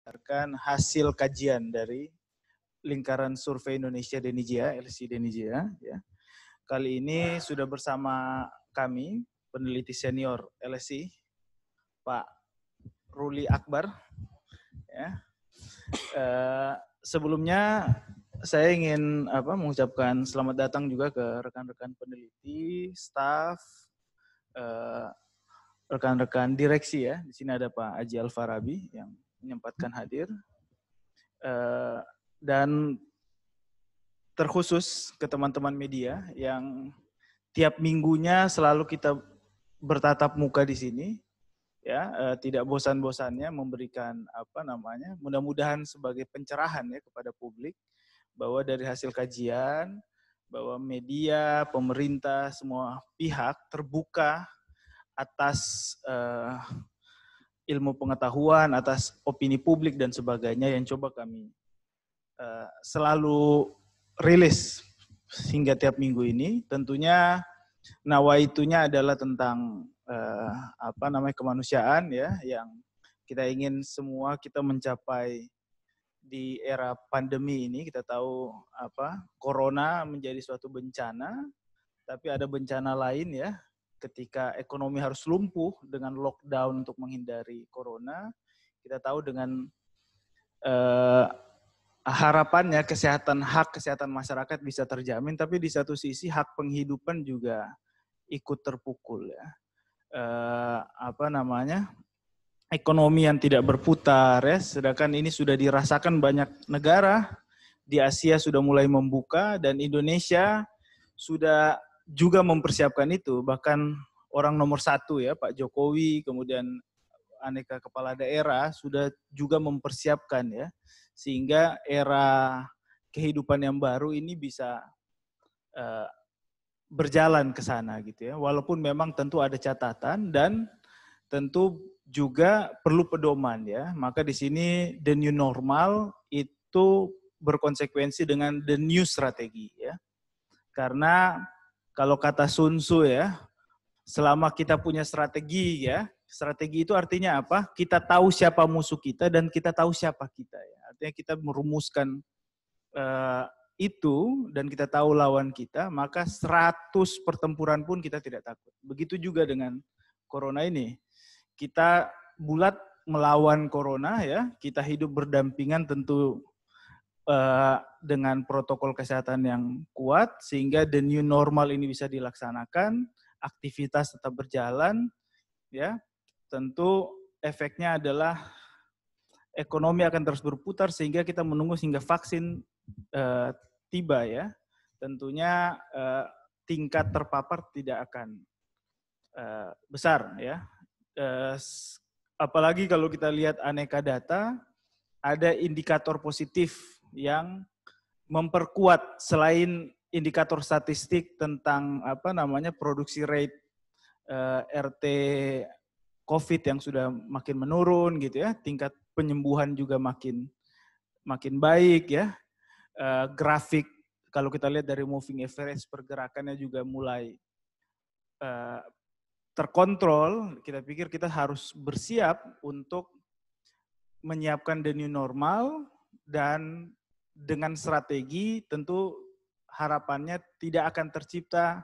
berdasarkan hasil kajian dari Lingkaran Survei Indonesia Denijia, LSI Denijia. Ya. Kali ini sudah bersama kami, peneliti senior LSI, Pak Ruli Akbar. Ya. Sebelumnya saya ingin mengucapkan selamat datang juga ke rekan-rekan peneliti, staf, rekan-rekan direksi ya. Di sini ada Pak Aji Alfarabi yang menyempatkan hadir. Dan terkhusus ke teman-teman media yang tiap minggunya selalu kita bertatap muka di sini, ya, tidak bosan-bosannya memberikan mudah-mudahan sebagai pencerahan ya kepada publik bahwa dari hasil kajian bahwa media, pemerintah, semua pihak terbuka atas ilmu pengetahuan, atas opini publik dan sebagainya yang coba kami selalu rilis hingga tiap minggu ini. Tentunya nawaitunya adalah tentang kemanusiaan ya, yang kita ingin semua kita mencapai di era pandemi ini. Kita tahu corona menjadi suatu bencana, tapi ada bencana lain ya, ketika ekonomi harus lumpuh dengan lockdown untuk menghindari corona. Kita tahu dengan harapannya hak kesehatan masyarakat bisa terjamin, tapi di satu sisi hak penghidupan juga ikut terpukul ya. Ekonomi yang tidak berputar ya, sedangkan ini sudah dirasakan banyak negara di Asia sudah mulai membuka dan Indonesia sudah juga mempersiapkan itu. Bahkan orang nomor 1 ya Pak Jokowi, kemudian aneka kepala daerah sudah juga mempersiapkan ya, sehingga era kehidupan yang baru ini bisa berjalan ke sana gitu ya. Walaupun memang tentu ada catatan dan tentu juga perlu pedoman ya. Maka di sini the new normal itu berkonsekuensi dengan the new strategi ya. Karena kalau kata Sun Tzu ya, selama kita punya strategi ya, strategi itu artinya apa? Kita tahu siapa musuh kita dan kita tahu siapa kita ya. Artinya kita merumuskan itu dan kita tahu lawan kita, maka 100 pertempuran pun kita tidak takut. Begitu juga dengan corona ini. Kita bulat melawan corona ya, kita hidup berdampingan tentu dengan protokol kesehatan yang kuat sehingga the new normal ini bisa dilaksanakan, aktivitas tetap berjalan ya. Tentu efeknya adalah ekonomi akan terus berputar sehingga kita menunggu hingga vaksin tiba ya. Tentunya tingkat terpapar tidak akan besar ya. Apalagi kalau kita lihat aneka data, ada indikator positif yang memperkuat selain indikator statistik tentang produksi rate RT COVID yang sudah makin menurun gitu ya, tingkat penyembuhan juga makin baik ya. Grafik kalau kita lihat dari moving average pergerakannya juga mulai terkontrol. Kita pikir kita harus bersiap untuk menyiapkan the new normal dan dengan strategi tentu harapannya tidak akan tercipta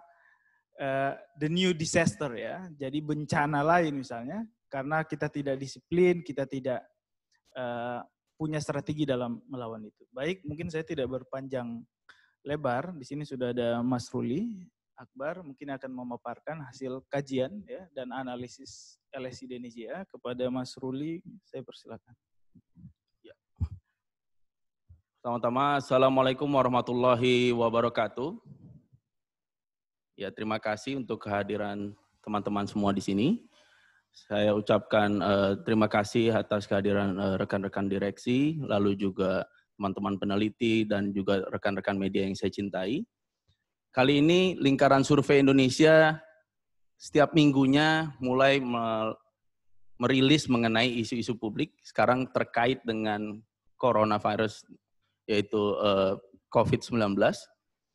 the new disaster ya. Jadi bencana lain misalnya karena kita tidak disiplin, kita tidak punya strategi dalam melawan itu. Baik, mungkin saya tidak berpanjang lebar. Di sini sudah ada Mas Ruli Akbar, mungkin akan memaparkan hasil kajian ya dan analisis LSI Denijia. Kepada Mas Ruli, saya persilakan. Pertama-tama, Assalamualaikum warahmatullahi wabarakatuh. Ya, terima kasih untuk kehadiran teman-teman semua di sini. Saya ucapkan terima kasih atas kehadiran rekan-rekan direksi, lalu juga teman-teman peneliti dan juga rekan-rekan media yang saya cintai. Kali ini Lingkaran Survei Indonesia setiap minggunya mulai merilis mengenai isu-isu publik sekarang terkait dengan coronavirus, yaitu COVID-19.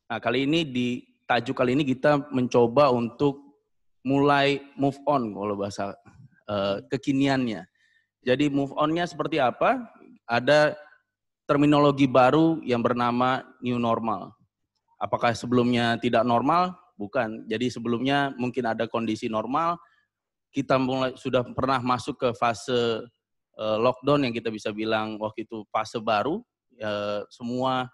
Nah, kali ini di tajuk kali ini kita mencoba untuk mulai move on kalau bahasa kekiniannya. Jadi move on-nya seperti apa? ada terminologi baru yang bernama new normal. Apakah sebelumnya tidak normal? Bukan. Jadi sebelumnya mungkin ada kondisi normal, kita sudah pernah masuk ke fase lockdown yang kita bisa bilang waktu itu fase baru, semua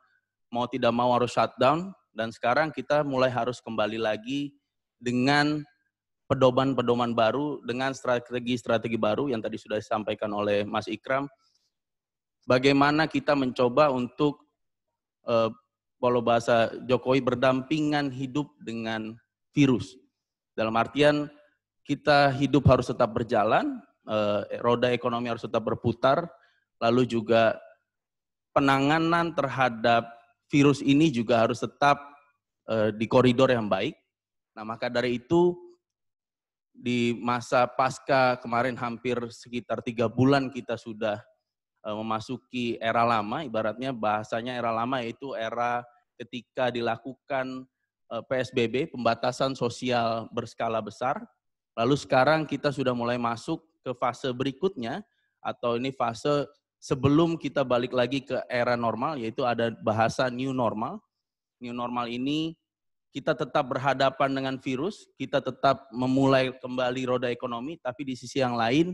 mau tidak mau harus shutdown, dan sekarang kita mulai harus kembali lagi dengan pedoman-pedoman baru, dengan strategi-strategi baru yang tadi sudah disampaikan oleh Mas Ikram. Bagaimana kita mencoba untuk, kalau bahasa Jokowi, berdampingan hidup dengan virus. Dalam artian kita hidup harus tetap berjalan, roda ekonomi harus tetap berputar, lalu juga penanganan terhadap virus ini juga harus tetap di koridor yang baik. Nah, maka dari itu di masa pasca kemarin hampir sekitar 3 bulan kita sudah memasuki era lama, ibaratnya bahasanya era lama yaitu era ketika dilakukan PSBB, pembatasan sosial berskala besar. Lalu sekarang kita sudah mulai masuk ke fase berikutnya, atau ini fase sebelum kita balik lagi ke era normal, yaitu ada bahasa new normal. New normal ini kita tetap berhadapan dengan virus, kita tetap memulai kembali roda ekonomi, tapi di sisi yang lain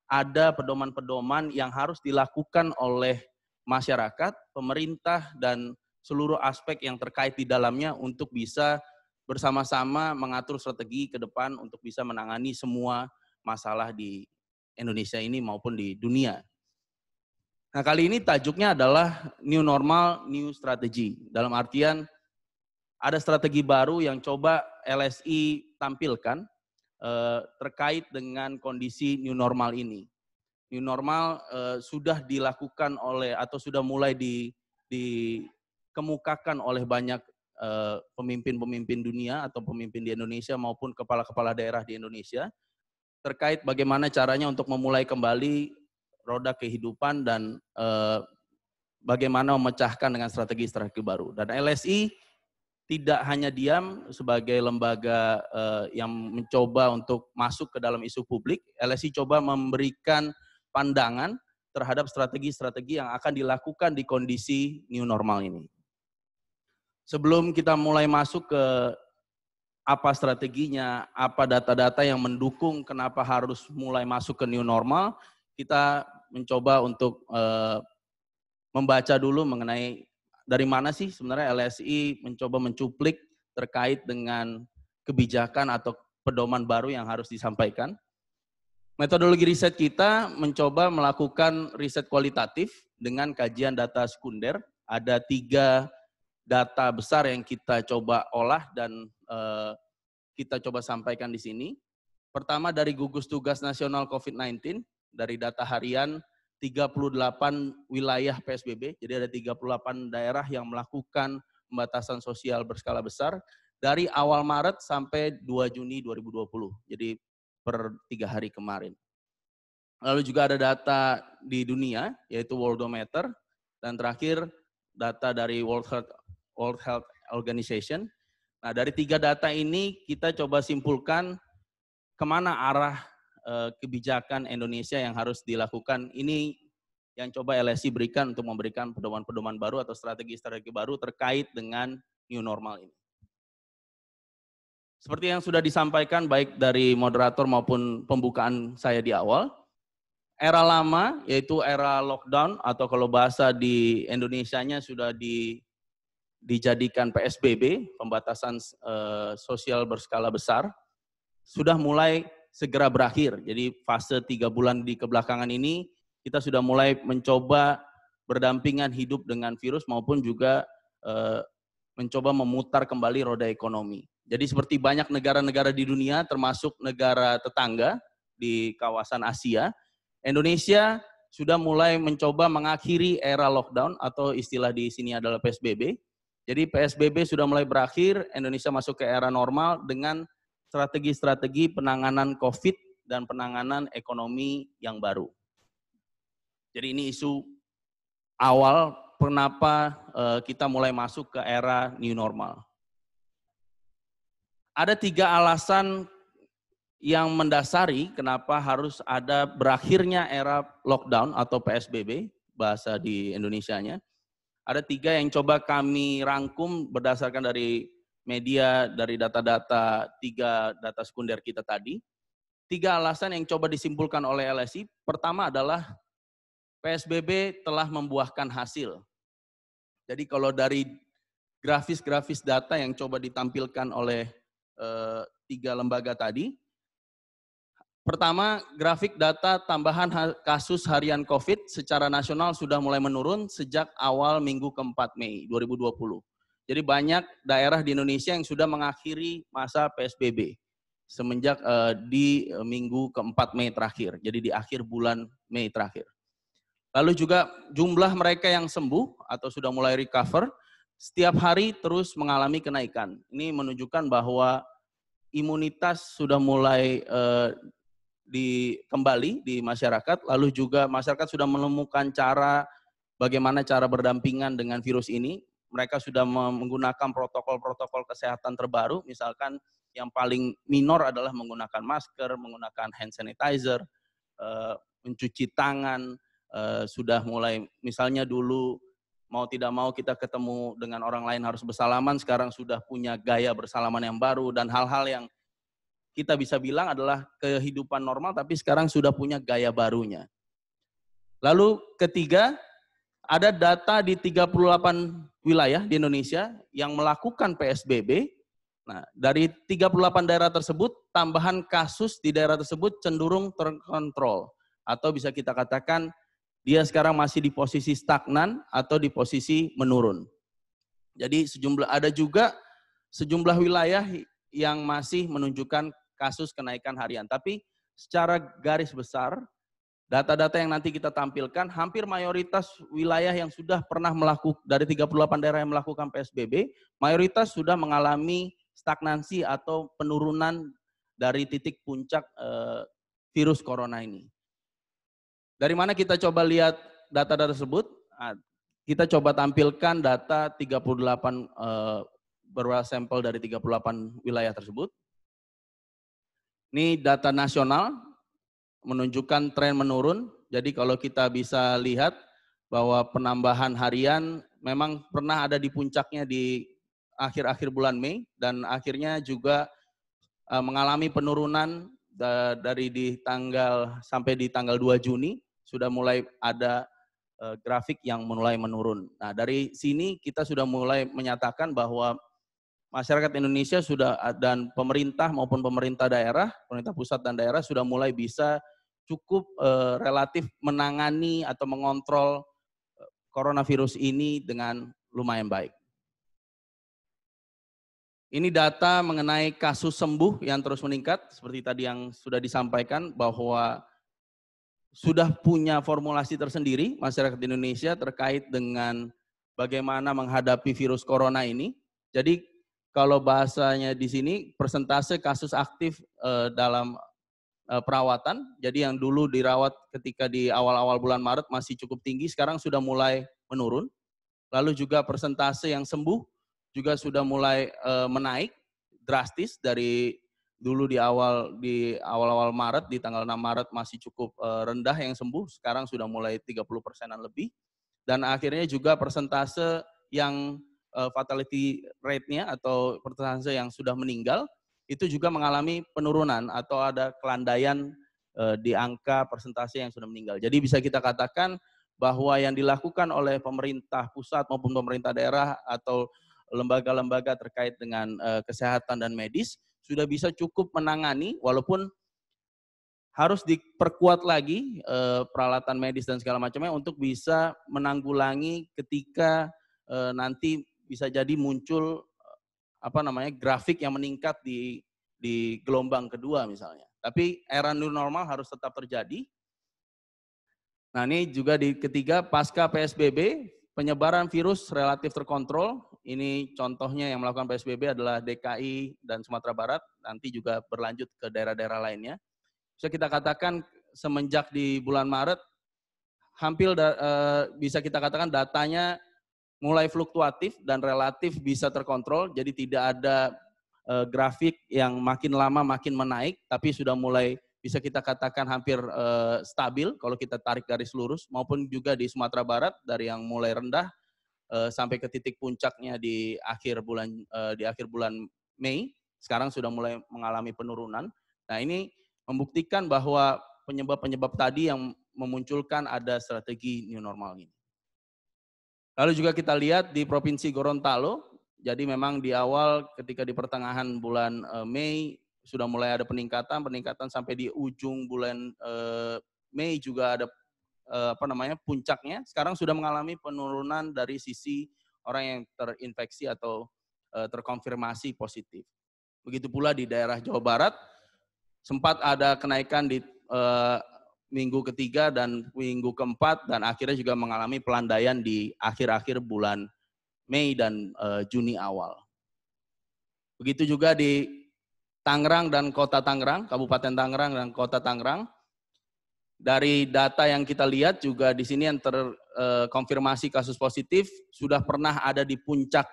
ada pedoman-pedoman yang harus dilakukan oleh masyarakat, pemerintah, dan seluruh aspek yang terkait di dalamnya untuk bisa bersama-sama mengatur strategi ke depan untuk bisa menangani semua masalah di Indonesia ini maupun di dunia. Nah, kali ini tajuknya adalah New Normal, New Strategy. Dalam artian ada strategi baru yang coba LSI tampilkan terkait dengan kondisi new normal ini. New normal sudah dilakukan oleh atau sudah mulai dikemukakan oleh banyak pemimpin-pemimpin dunia atau pemimpin di Indonesia maupun kepala-kepala daerah di Indonesia terkait bagaimana caranya untuk memulai kembali roda kehidupan dan bagaimana memecahkan dengan strategi-strategi baru. Dan LSI tidak hanya diam sebagai lembaga yang mencoba untuk masuk ke dalam isu publik, LSI coba memberikan pandangan terhadap strategi-strategi yang akan dilakukan di kondisi new normal ini. Sebelum kita mulai masuk ke apa strateginya, apa data-data yang mendukung kenapa harus mulai masuk ke new normal, kita mencoba untuk membaca dulu mengenai dari mana sih sebenarnya LSI mencoba mencuplik terkait dengan kebijakan atau pedoman baru yang harus disampaikan. Metodologi riset kita mencoba melakukan riset kualitatif dengan kajian data sekunder. Ada 3 data besar yang kita coba olah dan kita coba sampaikan di sini. Pertama dari gugus tugas nasional COVID-19, dari data harian 38 wilayah PSBB, jadi ada 38 daerah yang melakukan pembatasan sosial berskala besar dari awal Maret sampai 2 Juni 2020, jadi per 3 hari kemarin. Lalu juga ada data di dunia, yaitu Worldometer, dan terakhir data dari World Health Organization. Nah, dari 3 data ini kita coba simpulkan kemana arah kebijakan Indonesia yang harus dilakukan. Ini yang coba LSI berikan untuk memberikan pedoman-pedoman baru atau strategi-strategi baru terkait dengan new normal ini. Seperti yang sudah disampaikan baik dari moderator maupun pembukaan saya di awal, era lama yaitu era lockdown atau kalau bahasa di Indonesianya sudah dijadikan PSBB, pembatasan sosial berskala besar, sudah mulai segera berakhir. Jadi fase 3 bulan di kebelakangan ini kita sudah mulai mencoba berdampingan hidup dengan virus maupun juga mencoba memutar kembali roda ekonomi. Jadi seperti banyak negara-negara di dunia termasuk negara tetangga di kawasan Asia, Indonesia sudah mulai mencoba mengakhiri era lockdown atau istilah di sini adalah PSBB. Jadi PSBB sudah mulai berakhir, Indonesia masuk ke era normal dengan strategi-strategi penanganan COVID dan penanganan ekonomi yang baru. Jadi ini isu awal kenapa kita mulai masuk ke era new normal. Ada 3 alasan yang mendasari kenapa harus ada berakhirnya era lockdown atau PSBB. bahasa di Indonesianya. Ada 3 yang coba kami rangkum berdasarkan dari media, dari data-data 3 data sekunder kita tadi. 3 alasan yang coba disimpulkan oleh LSI. Pertama adalah PSBB telah membuahkan hasil. Jadi kalau dari grafis-grafis data yang coba ditampilkan oleh 3 lembaga tadi, pertama, grafik data tambahan kasus harian COVID secara nasional sudah mulai menurun sejak awal minggu ke-4 Mei 2020. Jadi banyak daerah di Indonesia yang sudah mengakhiri masa PSBB semenjak di minggu ke-4 Mei terakhir, jadi di akhir bulan Mei terakhir. Lalu juga jumlah mereka yang sembuh atau sudah mulai recover setiap hari terus mengalami kenaikan. Ini menunjukkan bahwa imunitas sudah mulai kembali di masyarakat, lalu juga masyarakat sudah menemukan bagaimana cara berdampingan dengan virus ini. Mereka sudah menggunakan protokol-protokol kesehatan terbaru, misalkan yang paling minor adalah menggunakan masker, menggunakan hand sanitizer, mencuci tangan, sudah mulai misalnya dulu mau tidak mau kita ketemu dengan orang lain harus bersalaman, sekarang sudah punya gaya bersalaman yang baru dan hal-hal yang kita bisa bilang adalah kehidupan normal tapi sekarang sudah punya gaya barunya. Lalu ketiga, ada data di 38 wilayah di Indonesia yang melakukan PSBB. Nah, dari 38 daerah tersebut, tambahan kasus di daerah tersebut cenderung terkontrol. Atau bisa kita katakan dia sekarang masih di posisi stagnan atau di posisi menurun. Jadi ada juga sejumlah wilayah yang masih menunjukkan kasus kenaikan harian. Tapi secara garis besar, data-data yang nanti kita tampilkan, hampir mayoritas wilayah yang sudah pernah melakukan, dari 38 daerah yang melakukan PSBB, mayoritas sudah mengalami stagnansi atau penurunan dari titik puncak virus corona ini. Dari mana kita coba lihat data-data tersebut? Kita coba tampilkan data 38 beberapa sampel dari 38 wilayah tersebut. Ini data nasional menunjukkan tren menurun. Jadi kalau kita bisa lihat bahwa penambahan harian memang pernah ada di puncaknya di akhir-akhir bulan Mei dan akhirnya juga mengalami penurunan dari sampai di tanggal 2 Juni sudah mulai ada grafik yang mulai menurun. Nah, dari sini kita sudah mulai menyatakan bahwa masyarakat Indonesia sudah dan pemerintah maupun pemerintah daerah, pemerintah pusat dan daerah sudah mulai bisa cukup relatif menangani atau mengontrol coronavirus ini dengan lumayan baik. Ini data mengenai kasus sembuh yang terus meningkat, seperti tadi yang sudah disampaikan bahwa sudah punya formulasi tersendiri masyarakat Indonesia terkait dengan bagaimana menghadapi virus corona ini. Jadi kalau bahasanya di sini persentase kasus aktif dalam perawatan, jadi yang dulu dirawat ketika di awal-awal bulan Maret masih cukup tinggi, sekarang sudah mulai menurun. Lalu juga persentase yang sembuh juga sudah mulai menaik drastis dari dulu di awal-awal Maret, di tanggal 6 Maret masih cukup rendah yang sembuh, sekarang sudah mulai 30%-an lebih. Dan akhirnya juga persentase yang fatality rate-nya atau persentase yang sudah meninggal, itu juga mengalami penurunan atau ada kelandaian di angka persentase yang sudah meninggal. Jadi bisa kita katakan bahwa yang dilakukan oleh pemerintah pusat maupun pemerintah daerah atau lembaga-lembaga terkait dengan kesehatan dan medis sudah bisa cukup menangani, walaupun harus diperkuat lagi peralatan medis dan segala macamnya untuk bisa menanggulangi ketika nanti bisa jadi muncul grafik yang meningkat di gelombang kedua misalnya. Tapi era new normal harus tetap terjadi. Nah, ini juga di ketiga, pasca PSBB, penyebaran virus relatif terkontrol. Ini contohnya yang melakukan PSBB adalah DKI dan Sumatera Barat, nanti juga berlanjut ke daerah-daerah lainnya. Bisa kita katakan semenjak di bulan Maret, hampir bisa kita katakan datanya mulai fluktuatif dan relatif bisa terkontrol, jadi tidak ada grafik yang makin lama makin menaik, tapi sudah mulai bisa kita katakan hampir stabil kalau kita tarik garis lurus, maupun juga di Sumatera Barat dari yang mulai rendah sampai ke titik puncaknya di akhir bulan Mei, sekarang sudah mulai mengalami penurunan. Nah, ini membuktikan bahwa penyebab-penyebab tadi yang memunculkan ada strategi new normal ini. Lalu juga kita lihat di Provinsi Gorontalo, jadi memang di awal ketika di pertengahan bulan Mei sudah mulai ada peningkatan sampai di ujung bulan Mei juga ada puncaknya. Sekarang sudah mengalami penurunan dari sisi orang yang terinfeksi atau terkonfirmasi positif. Begitu pula di daerah Jawa Barat, sempat ada kenaikan di minggu ketiga dan minggu keempat, dan akhirnya juga mengalami pelandaian di akhir-akhir bulan Mei dan Juni awal. Begitu juga di Tangerang dan Kota Tangerang, Kabupaten Tangerang dan Kota Tangerang. Dari data yang kita lihat juga di sini yang terkonfirmasi kasus positif sudah pernah ada di puncak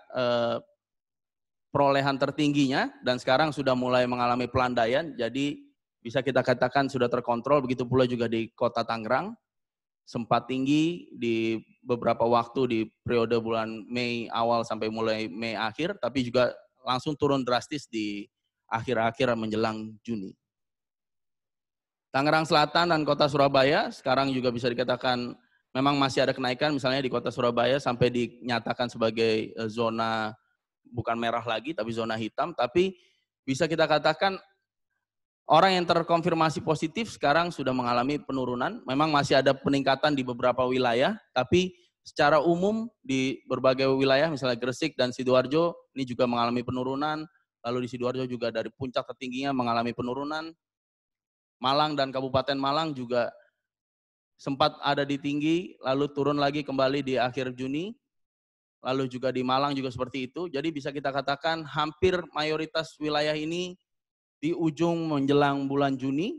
perolehan tertingginya dan sekarang sudah mulai mengalami pelandaian, jadi bisa kita katakan sudah terkontrol. Begitu pula juga di Kota Tangerang, sempat tinggi di beberapa waktu di periode bulan Mei awal sampai mulai Mei akhir, tapi juga langsung turun drastis di akhir-akhir menjelang Juni. Tangerang Selatan dan Kota Surabaya sekarang juga bisa dikatakan memang masih ada kenaikan, misalnya di Kota Surabaya sampai dinyatakan sebagai zona bukan merah lagi tapi zona hitam, tapi bisa kita katakan orang yang terkonfirmasi positif sekarang sudah mengalami penurunan. Memang masih ada peningkatan di beberapa wilayah, tapi secara umum di berbagai wilayah misalnya Gresik dan Sidoarjo ini juga mengalami penurunan, lalu di Sidoarjo juga dari puncak tertingginya mengalami penurunan. Malang dan Kabupaten Malang juga sempat ada di tinggi, lalu turun lagi kembali di akhir Juni. Lalu juga di Malang juga seperti itu. Jadi bisa kita katakan hampir mayoritas wilayah ini di ujung menjelang bulan Juni,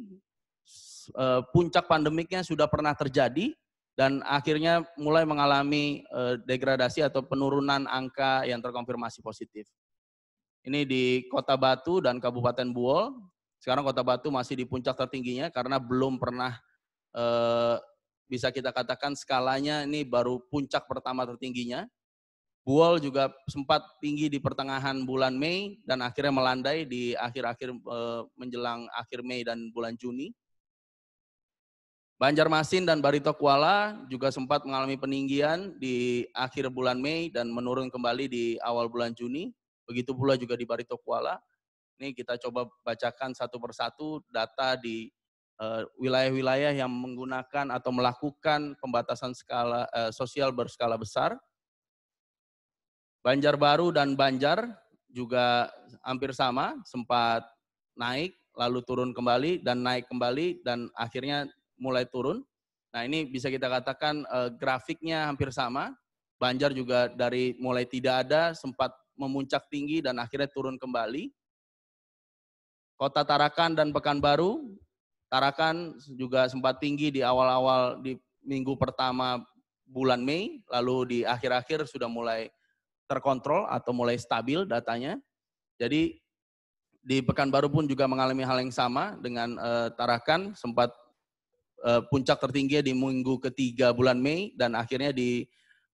puncak pandemiknya sudah pernah terjadi dan akhirnya mulai mengalami degradasi atau penurunan angka yang terkonfirmasi positif. Ini di Kota Batu dan Kabupaten Buol. Sekarang Kota Batu masih di puncak tertingginya karena belum pernah bisa kita katakan skalanya ini baru puncak pertama tertingginya. Buol juga sempat tinggi di pertengahan bulan Mei dan akhirnya melandai di akhir-akhir menjelang akhir Mei dan bulan Juni. Banjarmasin dan Barito Kuala juga sempat mengalami peninggian di akhir bulan Mei dan menurun kembali di awal bulan Juni. Begitu pula juga di Barito Kuala. Ini kita coba bacakan satu persatu data di wilayah-wilayah yang menggunakan atau melakukan pembatasan skala sosial berskala besar. Banjarbaru dan Banjar juga hampir sama, sempat naik, lalu turun kembali, dan naik kembali, dan akhirnya mulai turun. Nah, ini bisa kita katakan grafiknya hampir sama. Banjar juga dari mulai tidak ada, sempat memuncak tinggi, dan akhirnya turun kembali. Kota Tarakan dan Pekanbaru, Tarakan juga sempat tinggi di awal-awal di minggu pertama bulan Mei, lalu di akhir-akhir sudah mulai terkontrol atau mulai stabil datanya. Jadi di Pekanbaru pun juga mengalami hal yang sama dengan Tarakan, sempat puncak tertinggi di minggu ketiga bulan Mei dan akhirnya di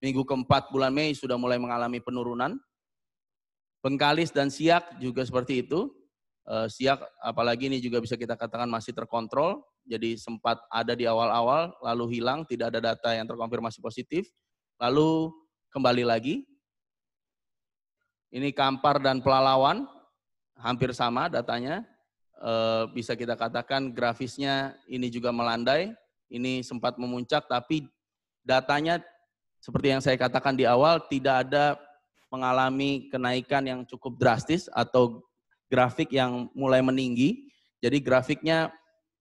minggu keempat bulan Mei sudah mulai mengalami penurunan. Bengkalis dan Siak juga seperti itu. Siak apalagi ini juga bisa kita katakan masih terkontrol, jadi sempat ada di awal-awal lalu hilang, tidak ada data yang terkonfirmasi positif, lalu kembali lagi. Ini Kampar dan Pelalawan, hampir sama datanya. Bisa kita katakan grafisnya ini juga melandai. Ini sempat memuncak, tapi datanya seperti yang saya katakan di awal, tidak ada mengalami kenaikan yang cukup drastis atau grafik yang mulai meninggi. Jadi grafiknya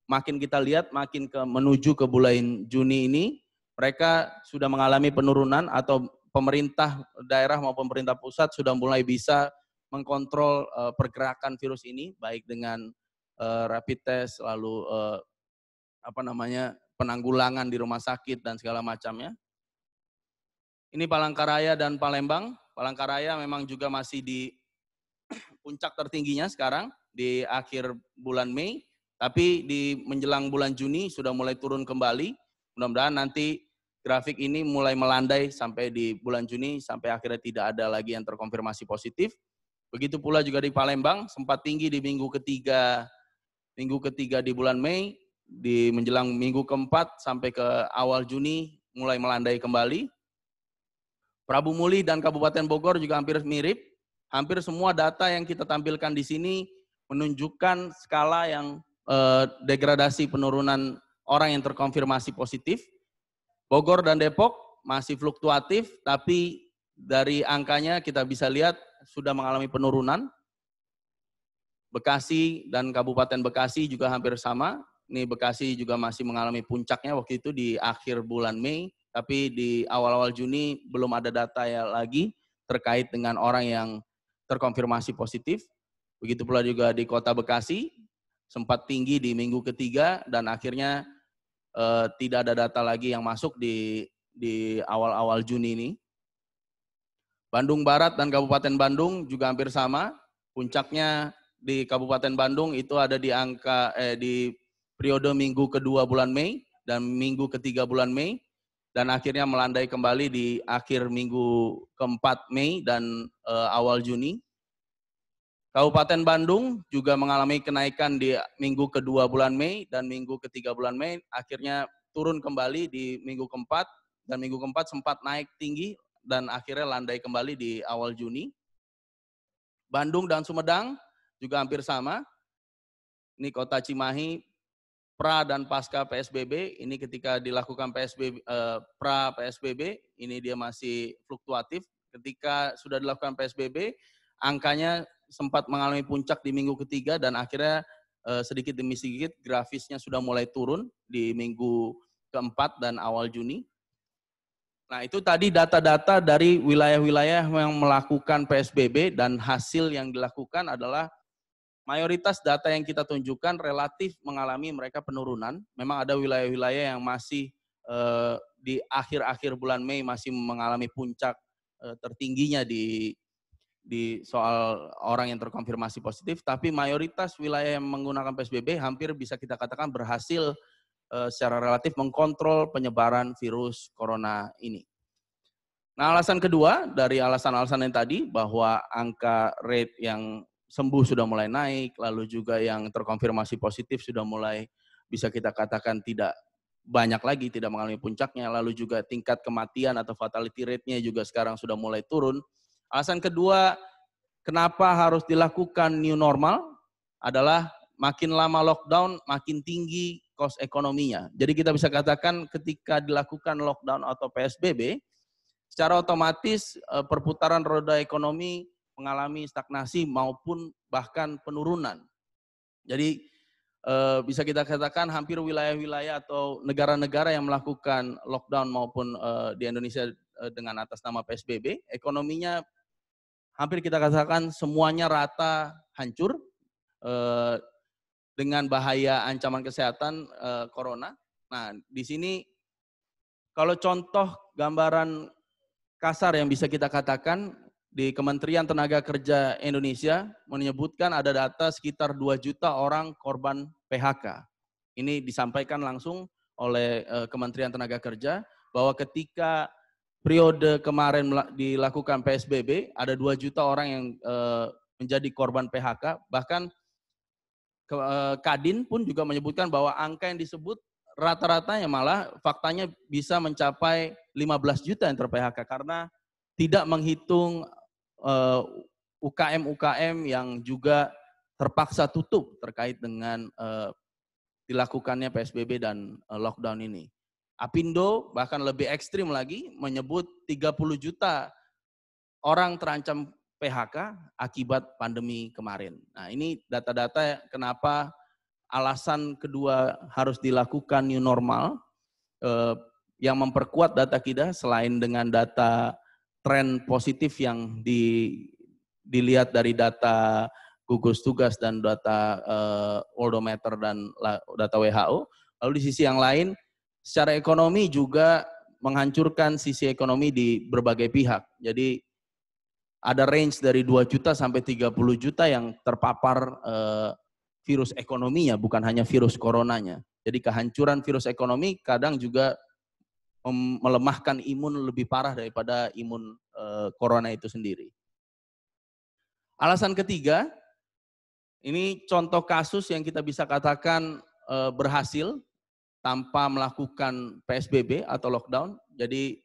makin kita lihat, makin menuju ke bulan Juni ini, mereka sudah mengalami penurunan atau pemerintah daerah maupun pemerintah pusat sudah mulai bisa mengkontrol pergerakan virus ini, baik dengan rapid test, lalu penanggulangan di rumah sakit dan segala macamnya. Ini Palangkaraya dan Palembang. Palangkaraya memang juga masih di puncak tertingginya sekarang di akhir bulan Mei, Tapi di menjelang bulan Juni sudah mulai turun kembali. Mudah-mudahan nanti grafik ini mulai melandai sampai di bulan Juni, sampai akhirnya tidak ada lagi yang terkonfirmasi positif. Begitu pula juga di Palembang, sempat tinggi di minggu ketiga di bulan Mei, di menjelang minggu keempat sampai ke awal Juni mulai melandai kembali. Prabu Muli dan Kabupaten Bogor juga hampir mirip. Hampir semua data yang kita tampilkan di sini menunjukkan skala yang degradasi penurunan orang yang terkonfirmasi positif. Bogor dan Depok masih fluktuatif, tapi dari angkanya kita bisa lihat sudah mengalami penurunan. Bekasi dan Kabupaten Bekasi juga hampir sama. Ini Bekasi juga masih mengalami puncaknya waktu itu di akhir bulan Mei, tapi di awal-awal Juni belum ada data ya lagi terkait dengan orang yang terkonfirmasi positif. Begitu pula juga di Kota Bekasi, sempat tinggi di minggu ketiga dan akhirnya tidak ada data lagi yang masuk di awal-awal Juni ini. Bandung Barat dan Kabupaten Bandung juga hampir sama. Puncaknya di Kabupaten Bandung itu ada di di periode minggu kedua bulan Mei dan minggu ketiga bulan Mei, dan akhirnya melandai kembali di akhir minggu keempat Mei dan awal Juni. Kabupaten Bandung juga mengalami kenaikan di minggu kedua bulan Mei dan minggu ketiga bulan Mei, akhirnya turun kembali di minggu keempat, dan minggu keempat sempat naik tinggi dan akhirnya landai kembali di awal Juni. Bandung dan Sumedang juga hampir sama. Ini Kota Cimahi, pra dan pasca PSBB, ini ketika dilakukan PSBB, pra PSBB, ini dia masih fluktuatif. Ketika sudah dilakukan PSBB, angkanya sempat mengalami puncak di minggu ketiga dan akhirnya sedikit demi sedikit grafisnya sudah mulai turun di minggu keempat dan awal Juni. Nah, itu tadi data-data dari wilayah-wilayah yang melakukan PSBB, dan hasil yang dilakukan adalah mayoritas data yang kita tunjukkan relatif mengalami mereka penurunan. Memang ada wilayah-wilayah yang masih di akhir-akhir bulan Mei masih mengalami puncak tertingginya di soal orang yang terkonfirmasi positif, tapi mayoritas wilayah yang menggunakan PSBB hampir bisa kita katakan berhasil secara relatif mengkontrol penyebaran virus corona ini. Nah, alasan kedua dari alasan-alasan yang tadi, bahwa angka rate yang sembuh sudah mulai naik, lalu juga yang terkonfirmasi positif sudah mulai bisa kita katakan tidak banyak lagi, tidak mengalami puncaknya, lalu juga tingkat kematian atau fatality rate-nya juga sekarang sudah mulai turun. Alasan kedua, kenapa harus dilakukan new normal adalah makin lama lockdown, makin tinggi cost ekonominya. Jadi kita bisa katakan ketika dilakukan lockdown atau PSBB, secara otomatis perputaran roda ekonomi mengalami stagnasi maupun bahkan penurunan. Jadi bisa kita katakan hampir wilayah-wilayah atau negara-negara yang melakukan lockdown maupun di Indonesia dengan atas nama PSBB, ekonominya hampir kita katakan semuanya rata hancur dengan bahaya ancaman kesehatan corona. Nah, di sini kalau contoh gambaran kasar yang bisa kita katakan, di Kementerian Tenaga Kerja Indonesia menyebutkan ada data sekitar 2 juta orang korban PHK. Ini disampaikan langsung oleh Kementerian Tenaga Kerja bahwa ketika periode kemarin dilakukan PSBB, ada 2 juta orang yang menjadi korban PHK. Bahkan Kadin pun juga menyebutkan bahwa angka yang disebut rata-ratanya malah faktanya bisa mencapai 15 juta yang ter-PHK karena tidak menghitung UKM-UKM yang juga terpaksa tutup terkait dengan dilakukannya PSBB dan lockdown ini. Apindo bahkan lebih ekstrim lagi menyebut 30 juta orang terancam PHK akibat pandemi kemarin. Nah, ini data-data kenapa alasan kedua harus dilakukan new normal yang memperkuat data kita selain dengan data tren positif yang dilihat dari data gugus tugas dan data Worldometer dan data WHO. Lalu di sisi yang lain, secara ekonomi juga menghancurkan sisi ekonomi di berbagai pihak. Jadi ada range dari 2 juta sampai 30 juta yang terpapar virus ekonominya, bukan hanya virus coronanya. Jadi kehancuran virus ekonomi kadang juga melemahkan imun lebih parah daripada imun corona itu sendiri. Alasan ketiga, ini contoh kasus yang kita bisa katakan berhasil tanpa melakukan PSBB atau lockdown. Jadi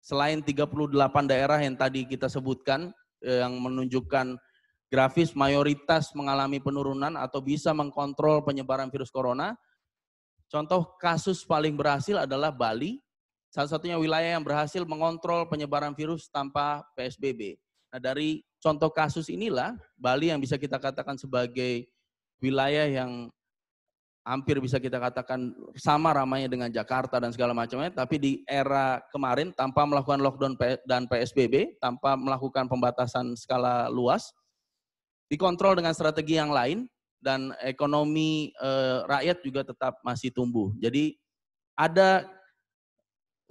selain 38 daerah yang tadi kita sebutkan yang menunjukkan grafis mayoritas mengalami penurunan atau bisa mengkontrol penyebaran virus corona, contoh kasus paling berhasil adalah Bali, salah satunya wilayah yang berhasil mengontrol penyebaran virus tanpa PSBB. Nah, dari contoh kasus inilah Bali yang bisa kita katakan sebagai wilayah yang hampir bisa kita katakan sama ramainya dengan Jakarta dan segala macamnya, tapi di era kemarin tanpa melakukan lockdown dan PSBB, tanpa melakukan pembatasan skala luas, dikontrol dengan strategi yang lain dan ekonomi rakyat juga tetap masih tumbuh. Jadi ada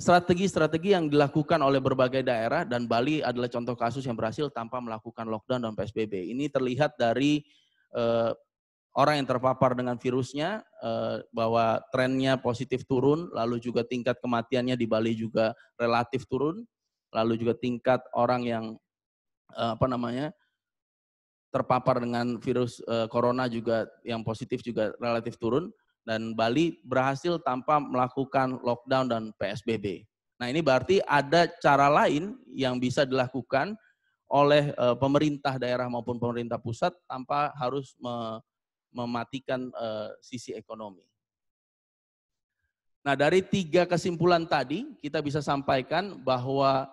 strategi-strategi yang dilakukan oleh berbagai daerah dan Bali adalah contoh kasus yang berhasil tanpa melakukan lockdown dan PSBB. Ini terlihat dari orang yang terpapar dengan virusnya bahwa trennya positif turun, lalu juga tingkat kematiannya di Bali juga relatif turun, lalu juga tingkat orang yang terpapar dengan virus corona juga yang positif juga relatif turun. Dan Bali berhasil tanpa melakukan lockdown dan PSBB. Nah, ini berarti ada cara lain yang bisa dilakukan oleh pemerintah daerah maupun pemerintah pusat tanpa harus mematikan sisi ekonomi. Nah, dari 3 kesimpulan tadi kita bisa sampaikan bahwa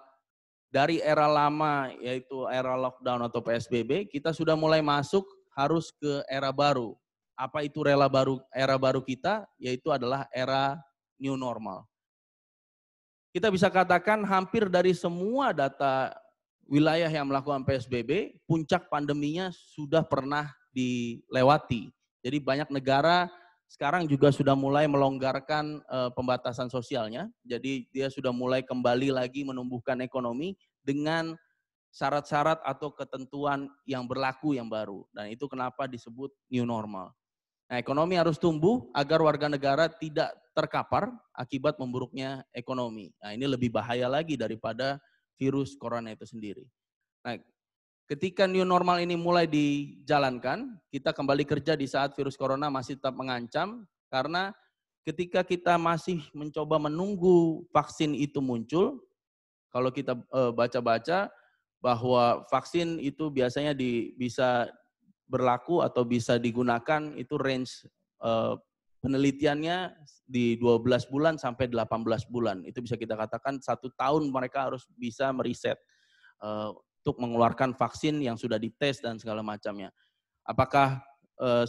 dari era lama yaitu era lockdown atau PSBB, kita sudah mulai masuk harus ke era baru. Apa itu era baru kita? Yaitu adalah era new normal. Kita bisa katakan hampir dari semua data wilayah yang melakukan PSBB, puncak pandeminya sudah pernah dilewati. Jadi banyak negara sekarang juga sudah mulai melonggarkan pembatasan sosialnya. Jadi dia sudah mulai kembali lagi menumbuhkan ekonomi dengan syarat-syarat atau ketentuan yang berlaku yang baru. Dan itu kenapa disebut new normal. Nah, ekonomi harus tumbuh agar warga negara tidak terkapar akibat memburuknya ekonomi. Nah, ini lebih bahaya lagi daripada virus corona itu sendiri. Nah, ketika new normal ini mulai dijalankan, kita kembali kerja di saat virus corona masih tetap mengancam, karena ketika kita masih mencoba menunggu vaksin itu muncul, kalau kita baca-baca bahwa vaksin itu biasanya bisa berlaku atau bisa digunakan itu range penelitiannya di 12 bulan sampai 18 bulan. Itu bisa kita katakan 1 tahun mereka harus bisa meriset untuk mengeluarkan vaksin yang sudah dites dan segala macamnya. Apakah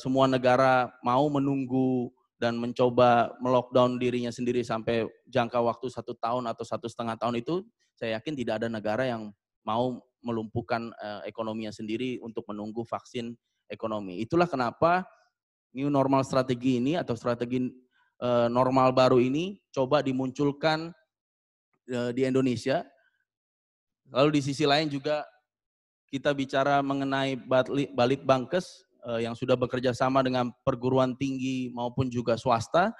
semua negara mau menunggu dan mencoba melockdown dirinya sendiri sampai jangka waktu 1 tahun atau 1,5 tahun itu? Saya yakin tidak ada negara yang mau melumpuhkan ekonominya sendiri untuk menunggu vaksin ekonomi. Itulah kenapa new normal strategi ini atau strategi normal baru ini coba dimunculkan di Indonesia. Lalu di sisi lain juga kita bicara mengenai Balitbangkes yang sudah bekerja sama dengan perguruan tinggi maupun juga swasta.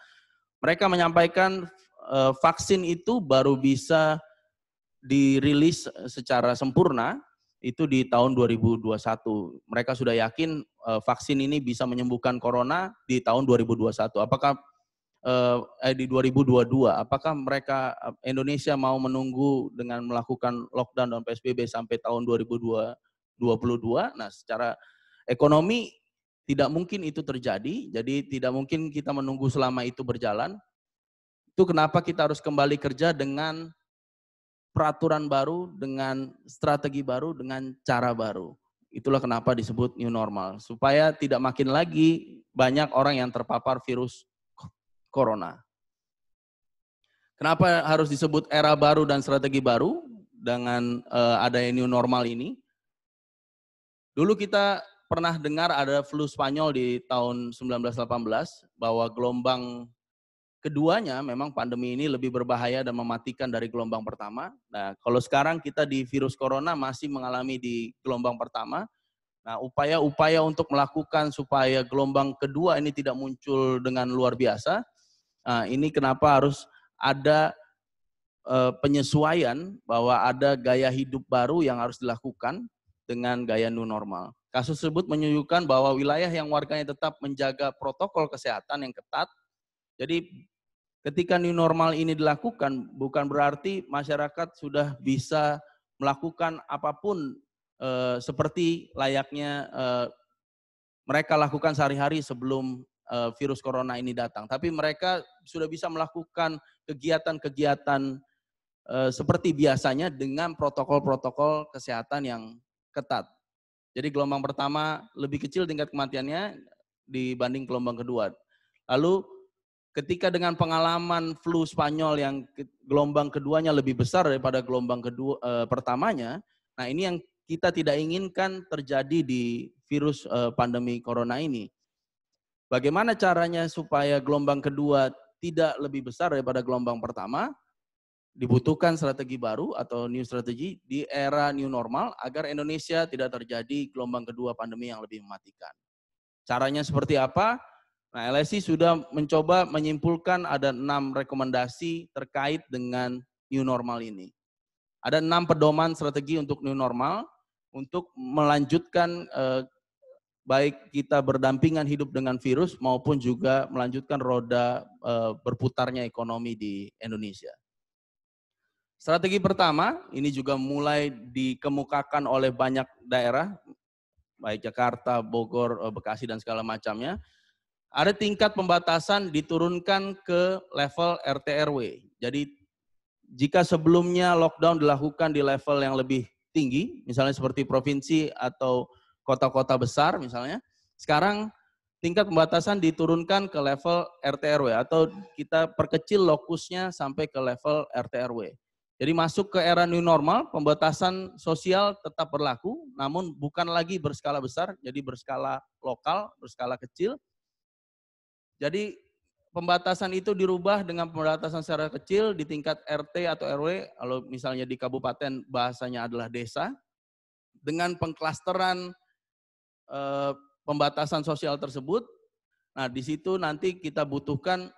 Mereka menyampaikan vaksin itu baru bisa dirilis secara sempurna itu di tahun 2021. Mereka sudah yakin vaksin ini bisa menyembuhkan corona di tahun 2021. Apakah di 2022? Apakah Indonesia mau menunggu dengan melakukan lockdown dan PSBB sampai tahun 2022? Nah, secara ekonomi tidak mungkin itu terjadi. Jadi tidak mungkin kita menunggu selama itu berjalan. Itu kenapa kita harus kembali kerja dengan peraturan baru, dengan strategi baru, dengan cara baru. Itulah kenapa disebut new normal. Supaya tidak makin lagi banyak orang yang terpapar virus corona. Kenapa harus disebut era baru dan strategi baru dengan adanya new normal ini? Dulu kita pernah dengar ada flu Spanyol di tahun 1918, bahwa gelombang keduanya memang pandemi ini lebih berbahaya dan mematikan dari gelombang pertama. Nah, kalau sekarang kita di virus corona masih mengalami di gelombang pertama. Nah, upaya-upaya untuk melakukan supaya gelombang kedua ini tidak muncul dengan luar biasa, nah, ini kenapa harus ada penyesuaian bahwa ada gaya hidup baru yang harus dilakukan dengan gaya new normal. Kasus tersebut menunjukkan bahwa wilayah yang warganya tetap menjaga protokol kesehatan yang ketat. Jadi ketika new normal ini dilakukan bukan berarti masyarakat sudah bisa melakukan apapun seperti layaknya mereka lakukan sehari-hari sebelum virus corona ini datang. Tapi mereka sudah bisa melakukan kegiatan-kegiatan seperti biasanya dengan protokol-protokol kesehatan yang ketat. Jadi gelombang pertama lebih kecil tingkat kematiannya dibanding gelombang kedua. Lalu ketika dengan pengalaman flu Spanyol yang gelombang keduanya lebih besar daripada gelombang pertamanya, nah ini yang kita tidak inginkan terjadi di virus pandemi corona ini. Bagaimana caranya supaya gelombang kedua tidak lebih besar daripada gelombang pertama? Dibutuhkan strategi baru atau new strategy di era new normal agar Indonesia tidak terjadi gelombang kedua pandemi yang lebih mematikan. Caranya seperti apa? Nah, LSI sudah mencoba menyimpulkan ada 6 rekomendasi terkait dengan new normal ini. Ada 6 pedoman strategi untuk new normal untuk melanjutkan baik kita berdampingan hidup dengan virus maupun juga melanjutkan roda berputarnya ekonomi di Indonesia. Strategi pertama, ini juga mulai dikemukakan oleh banyak daerah, baik Jakarta, Bogor, Bekasi, dan segala macamnya. Ada tingkat pembatasan diturunkan ke level RT RW. Jadi jika sebelumnya lockdown dilakukan di level yang lebih tinggi, misalnya seperti provinsi atau kota-kota besar misalnya, sekarang tingkat pembatasan diturunkan ke level RT RW atau kita perkecil lokusnya sampai ke level RT RW. Jadi masuk ke era new normal, pembatasan sosial tetap berlaku, namun bukan lagi berskala besar, jadi berskala lokal, berskala kecil. Jadi pembatasan itu dirubah dengan pembatasan secara kecil di tingkat RT atau RW, kalau misalnya di kabupaten bahasanya adalah desa, dengan pengklasteran pembatasan sosial tersebut. Nah di situ nanti kita butuhkan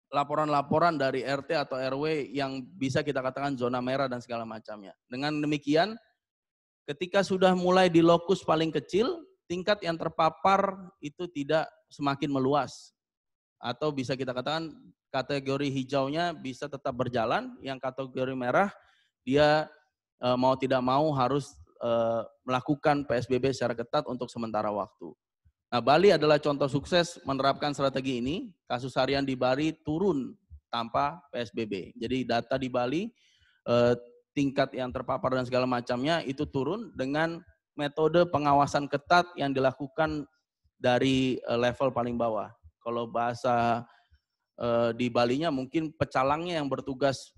laporan-laporan dari RT atau RW yang bisa kita katakan zona merah dan segala macamnya. Dengan demikian, ketika sudah mulai di lokus paling kecil, tingkat yang terpapar itu tidak semakin meluas. Atau bisa kita katakan kategori hijaunya bisa tetap berjalan, yang kategori merah dia mau tidak mau harus melakukan PSBB secara ketat untuk sementara waktu. Nah, Bali adalah contoh sukses menerapkan strategi ini. Kasus harian di Bali turun tanpa PSBB. Jadi data di Bali, tingkat yang terpapar dan segala macamnya itu turun dengan metode pengawasan ketat yang dilakukan dari level paling bawah. Kalau bahasa di Balinya mungkin pecalangnya yang bertugas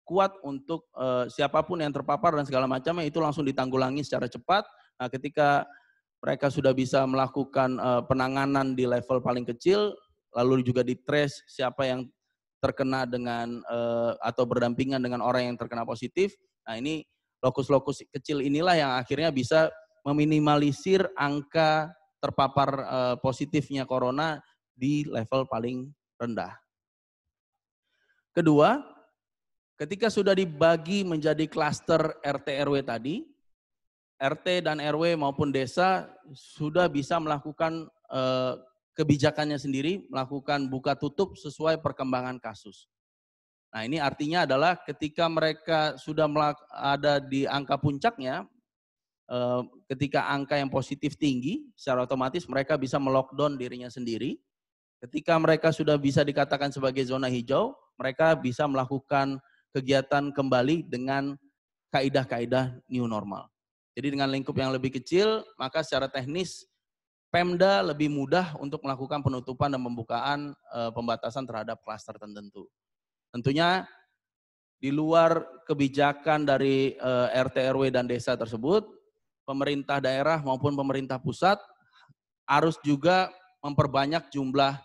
kuat untuk siapapun yang terpapar dan segala macamnya itu langsung ditanggulangi secara cepat. Nah, ketika mereka sudah bisa melakukan penanganan di level paling kecil, lalu juga di-trace siapa yang terkena dengan atau berdampingan dengan orang yang terkena positif. Nah ini lokus-lokus kecil inilah yang akhirnya bisa meminimalisir angka terpapar positifnya corona di level paling rendah. Kedua, ketika sudah dibagi menjadi klaster RT RW tadi, RT dan RW maupun desa sudah bisa melakukan kebijakannya sendiri, melakukan buka tutup sesuai perkembangan kasus. Nah ini artinya adalah ketika mereka sudah ada di angka puncaknya, ketika angka yang positif tinggi, secara otomatis mereka bisa melockdown dirinya sendiri. Ketika mereka sudah bisa dikatakan sebagai zona hijau, mereka bisa melakukan kegiatan kembali dengan kaidah-kaidah new normal. Jadi dengan lingkup yang lebih kecil, maka secara teknis Pemda lebih mudah untuk melakukan penutupan dan pembukaan pembatasan terhadap klaster tertentu. Tentunya di luar kebijakan dari RT RW dan desa tersebut, pemerintah daerah maupun pemerintah pusat harus juga memperbanyak jumlah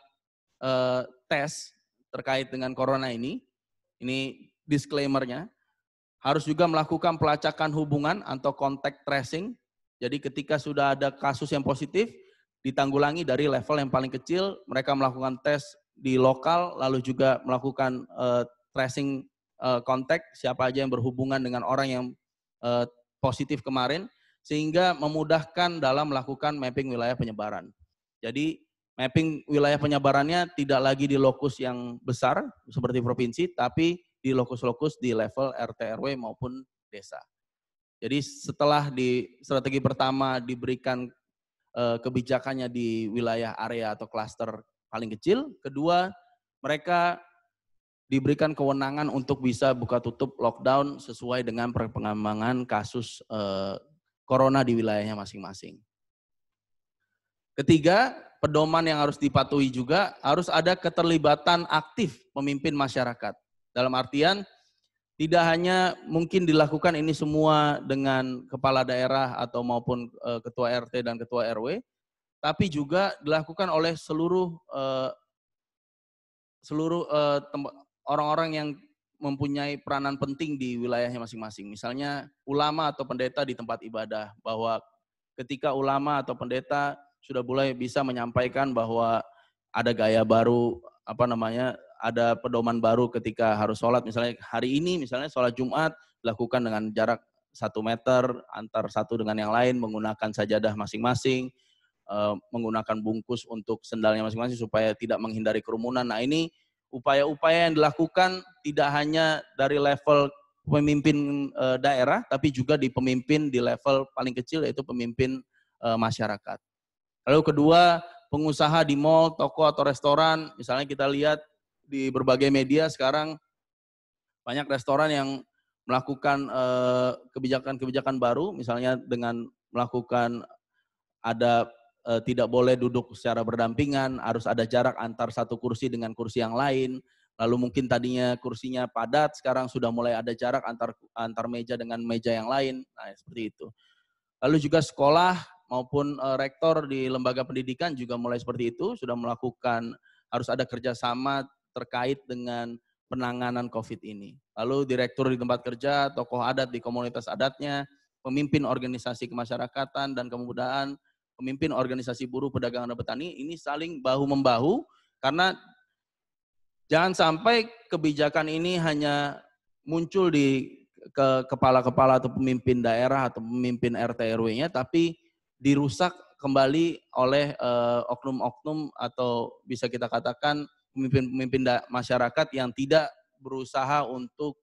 tes terkait dengan corona ini. Ini disclaimer-nya. Harus juga melakukan pelacakan hubungan atau contact tracing Jadi ketika sudah ada kasus yang positif, ditanggulangi dari level yang paling kecil, mereka melakukan tes di lokal, lalu juga melakukan tracing kontak, siapa aja yang berhubungan dengan orang yang positif kemarin, sehingga memudahkan dalam melakukan mapping wilayah penyebaran. Jadi mapping wilayah penyebarannya tidak lagi di lokus yang besar, seperti provinsi, tapi di lokus-lokus di level RT RW maupun desa. Jadi setelah di strategi pertama diberikan kebijakannya di wilayah area atau klaster paling kecil, kedua mereka diberikan kewenangan untuk bisa buka tutup lockdown sesuai dengan perkembangan kasus corona di wilayahnya masing-masing. Ketiga, pedoman yang harus dipatuhi juga harus ada keterlibatan aktif pemimpin masyarakat. Dalam artian tidak hanya mungkin dilakukan ini semua dengan kepala daerah atau maupun ketua RT dan ketua RW, tapi juga dilakukan oleh seluruh orang-orang yang mempunyai peranan penting di wilayahnya masing-masing. Misalnya ulama atau pendeta di tempat ibadah, bahwa ketika ulama atau pendeta sudah mulai bisa menyampaikan bahwa ada gaya baru, ada pedoman baru ketika harus sholat. Misalnya hari ini, misalnya sholat Jumat dilakukan dengan jarak 1 meter antar satu dengan yang lain, menggunakan sajadah masing-masing, menggunakan bungkus untuk sendalnya masing-masing supaya tidak menghindari kerumunan. Nah ini upaya-upaya yang dilakukan tidak hanya dari level pemimpin daerah, tapi juga di pemimpin di level paling kecil, yaitu pemimpin masyarakat. Lalu kedua, pengusaha di mal, toko atau restoran, misalnya kita lihat di berbagai media sekarang banyak restoran yang melakukan kebijakan-kebijakan baru, misalnya dengan melakukan ada tidak boleh duduk secara berdampingan, harus ada jarak antar satu kursi dengan kursi yang lain. Lalu mungkin tadinya kursinya padat, sekarang sudah mulai ada jarak antar meja dengan meja yang lain. Nah, seperti itu. Lalu juga sekolah maupun rektor di lembaga pendidikan juga mulai seperti itu, sudah melakukan, harus ada kerjasama terkait dengan penanganan COVID ini. Lalu direktur di tempat kerja, tokoh adat di komunitas adatnya, pemimpin organisasi kemasyarakatan dan kemudaan, pemimpin organisasi buruh, pedagang, dan petani, ini saling bahu-membahu, karena jangan sampai kebijakan ini hanya muncul di kepala-kepala atau pemimpin daerah atau pemimpin RT RW-nya, tapi dirusak kembali oleh oknum-oknum atau bisa kita katakan pemimpin-pemimpin masyarakat yang tidak berusaha untuk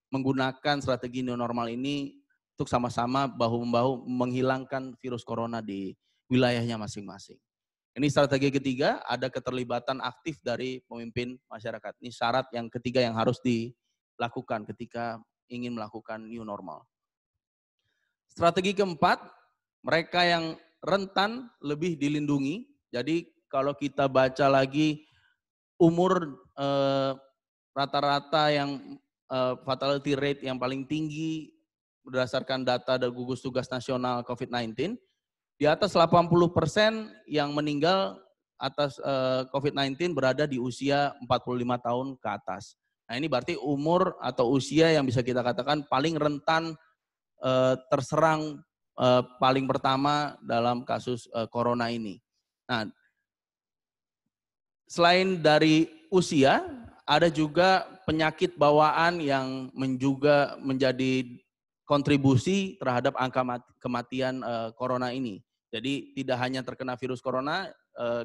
menggunakan strategi new normal ini untuk sama-sama bahu-membahu menghilangkan virus corona di wilayahnya masing-masing. Ini strategi ketiga, ada keterlibatan aktif dari pemimpin masyarakat. Ini syarat yang ketiga yang harus dilakukan ketika ingin melakukan new normal. Strategi keempat, mereka yang rentan lebih dilindungi. Jadi kalau kita baca lagi umur rata-rata yang fatality rate yang paling tinggi berdasarkan data dari gugus tugas nasional COVID-19, di atas 80% yang meninggal atas COVID-19 berada di usia 45 tahun ke atas. Nah ini berarti umur atau usia yang bisa kita katakan paling rentan terserang paling pertama dalam kasus corona ini. Nah, selain dari usia, ada juga penyakit bawaan yang juga menjadi kontribusi terhadap angka kematian corona ini. Jadi tidak hanya terkena virus corona,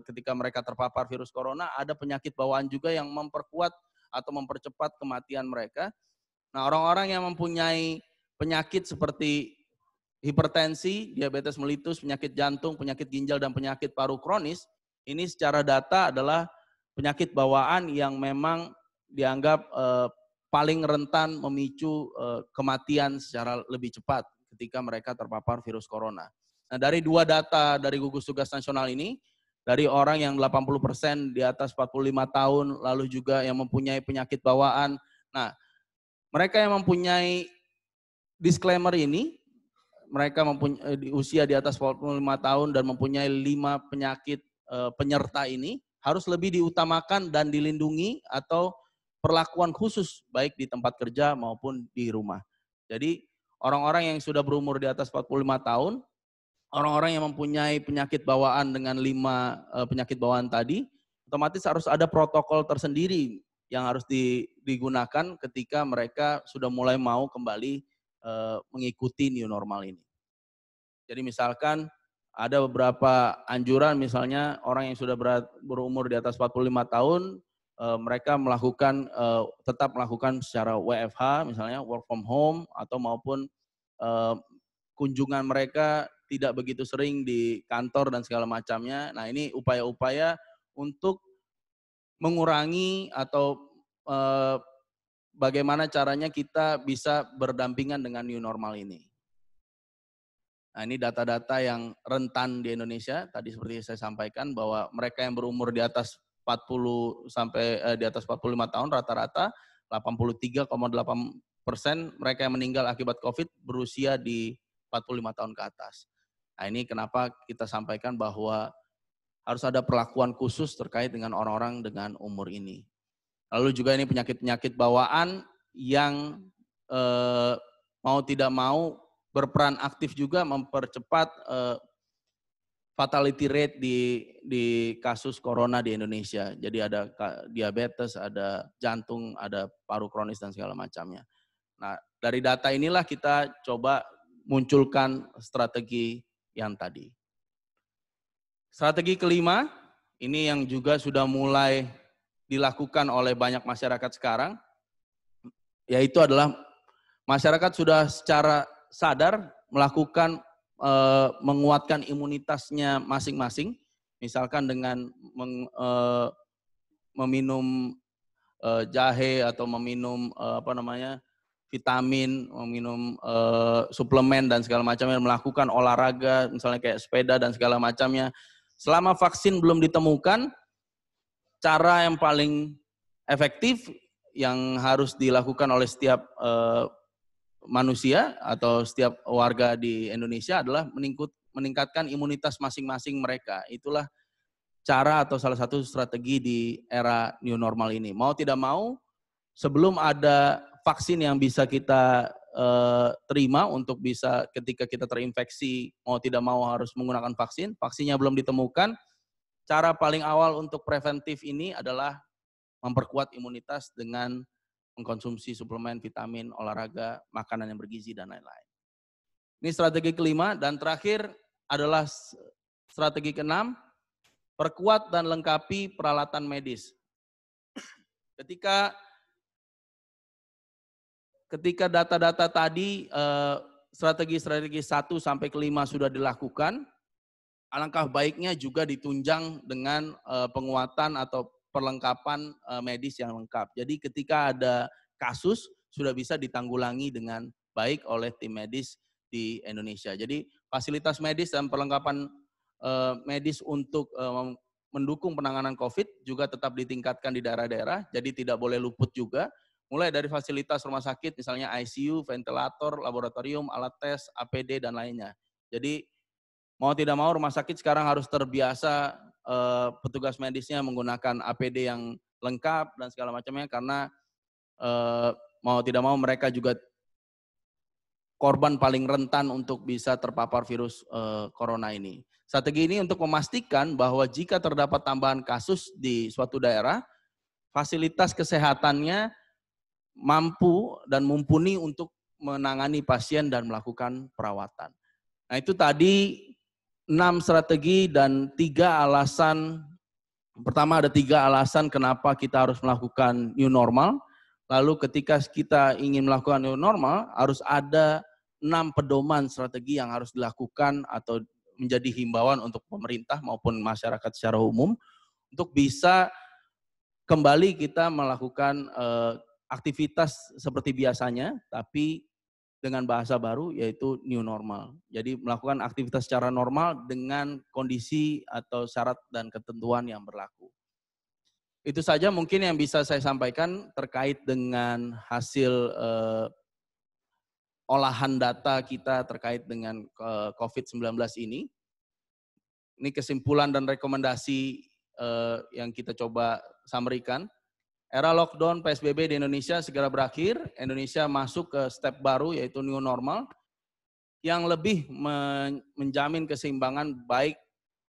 ketika mereka terpapar virus corona, ada penyakit bawaan juga yang memperkuat atau mempercepat kematian mereka. Nah, orang-orang yang mempunyai penyakit seperti hipertensi, diabetes mellitus, penyakit jantung, penyakit ginjal, dan penyakit paru kronis, ini secara data adalah penyakit bawaan yang memang dianggap paling rentan memicu kematian secara lebih cepat ketika mereka terpapar virus corona. Nah, dari dua data dari gugus tugas nasional ini, dari orang yang 80% di atas 45 tahun, lalu juga yang mempunyai penyakit bawaan. Nah, mereka yang mempunyai disclaimer ini, mereka mempunyai di usia di atas 45 tahun dan mempunyai 5 penyakit penyerta ini, harus lebih diutamakan dan dilindungi atau perlakuan khusus baik di tempat kerja maupun di rumah. Jadi orang-orang yang sudah berumur di atas 45 tahun, orang-orang yang mempunyai penyakit bawaan dengan 5 penyakit bawaan tadi, otomatis harus ada protokol tersendiri yang harus digunakan ketika mereka sudah mulai mau kembali mengikuti new normal ini. Jadi misalkan ada beberapa anjuran, misalnya orang yang sudah berumur di atas 45 tahun, mereka tetap melakukan secara WFH, misalnya work from home, atau maupun kunjungan mereka tidak begitu sering di kantor dan segala macamnya. Nah, ini upaya-upaya untuk mengurangi atau bagaimana caranya kita bisa berdampingan dengan new normal ini. Nah, ini data-data yang rentan di Indonesia. Tadi seperti saya sampaikan bahwa mereka yang berumur di atas 40 sampai di atas 45 tahun rata-rata 83,8% mereka yang meninggal akibat COVID berusia di 45 tahun ke atas. Nah, ini kenapa kita sampaikan bahwa harus ada perlakuan khusus terkait dengan orang-orang dengan umur ini. Lalu juga ini penyakit-penyakit bawaan yang mau tidak mau berperan aktif juga mempercepat fatality rate di kasus corona di Indonesia. Jadi ada diabetes, ada jantung, ada paru kronis dan segala macamnya. Nah, dari data inilah kita coba munculkan strategi yang tadi. Strategi kelima, ini yang juga sudah mulai dilakukan oleh banyak masyarakat sekarang, yaitu adalah masyarakat sudah secara sadar melakukan menguatkan imunitasnya masing-masing, misalkan dengan meminum jahe atau meminum vitamin, meminum suplemen dan segala macamnya, melakukan olahraga misalnya kayak sepeda dan segala macamnya. Selama vaksin belum ditemukan, cara yang paling efektif yang harus dilakukan oleh setiap manusia atau setiap warga di Indonesia adalah meningkatkan imunitas masing-masing mereka. Itulah cara atau salah satu strategi di era new normal ini. Mau tidak mau, sebelum ada vaksin yang bisa kita terima untuk bisa ketika kita terinfeksi, mau tidak mau harus menggunakan vaksin, vaksinnya belum ditemukan, cara paling awal untuk preventif ini adalah memperkuat imunitas dengan mengkonsumsi suplemen, vitamin, olahraga, makanan yang bergizi, dan lain-lain. Ini strategi kelima, dan terakhir adalah strategi keenam, perkuat dan lengkapi peralatan medis. Ketika data-data tadi, strategi-strategi 1 sampai ke 5 sudah dilakukan, alangkah baiknya juga ditunjang dengan penguatan atau perlengkapan medis yang lengkap. Jadi ketika ada kasus sudah bisa ditanggulangi dengan baik oleh tim medis di Indonesia. Jadi fasilitas medis dan perlengkapan medis untuk mendukung penanganan COVID juga tetap ditingkatkan di daerah-daerah. Jadi tidak boleh luput juga. Mulai dari fasilitas rumah sakit misalnya ICU, ventilator, laboratorium, alat tes, APD dan lainnya. Jadi mau tidak mau rumah sakit sekarang harus terbiasa petugas medisnya menggunakan APD yang lengkap dan segala macamnya, karena mau tidak mau mereka juga korban paling rentan untuk bisa terpapar virus corona ini. Strategi ini untuk memastikan bahwa jika terdapat tambahan kasus di suatu daerah, fasilitas kesehatannya mampu dan mumpuni untuk menangani pasien dan melakukan perawatan. Nah, itu tadi 6 strategi dan 3 alasan. Pertama, ada 3 alasan kenapa kita harus melakukan new normal. Lalu ketika kita ingin melakukan new normal, harus ada 6 pedoman strategi yang harus dilakukan atau menjadi himbauan untuk pemerintah maupun masyarakat secara umum untuk bisa kembali kita melakukan aktivitas seperti biasanya, tapi dengan bahasa baru yaitu new normal. Jadi melakukan aktivitas secara normal dengan kondisi atau syarat dan ketentuan yang berlaku. Itu saja mungkin yang bisa saya sampaikan terkait dengan hasil olahan data kita terkait dengan COVID-19 ini. Ini kesimpulan dan rekomendasi yang kita coba summary-kan. Era lockdown PSBB di Indonesia segera berakhir. Indonesia masuk ke step baru yaitu new normal yang lebih menjamin keseimbangan baik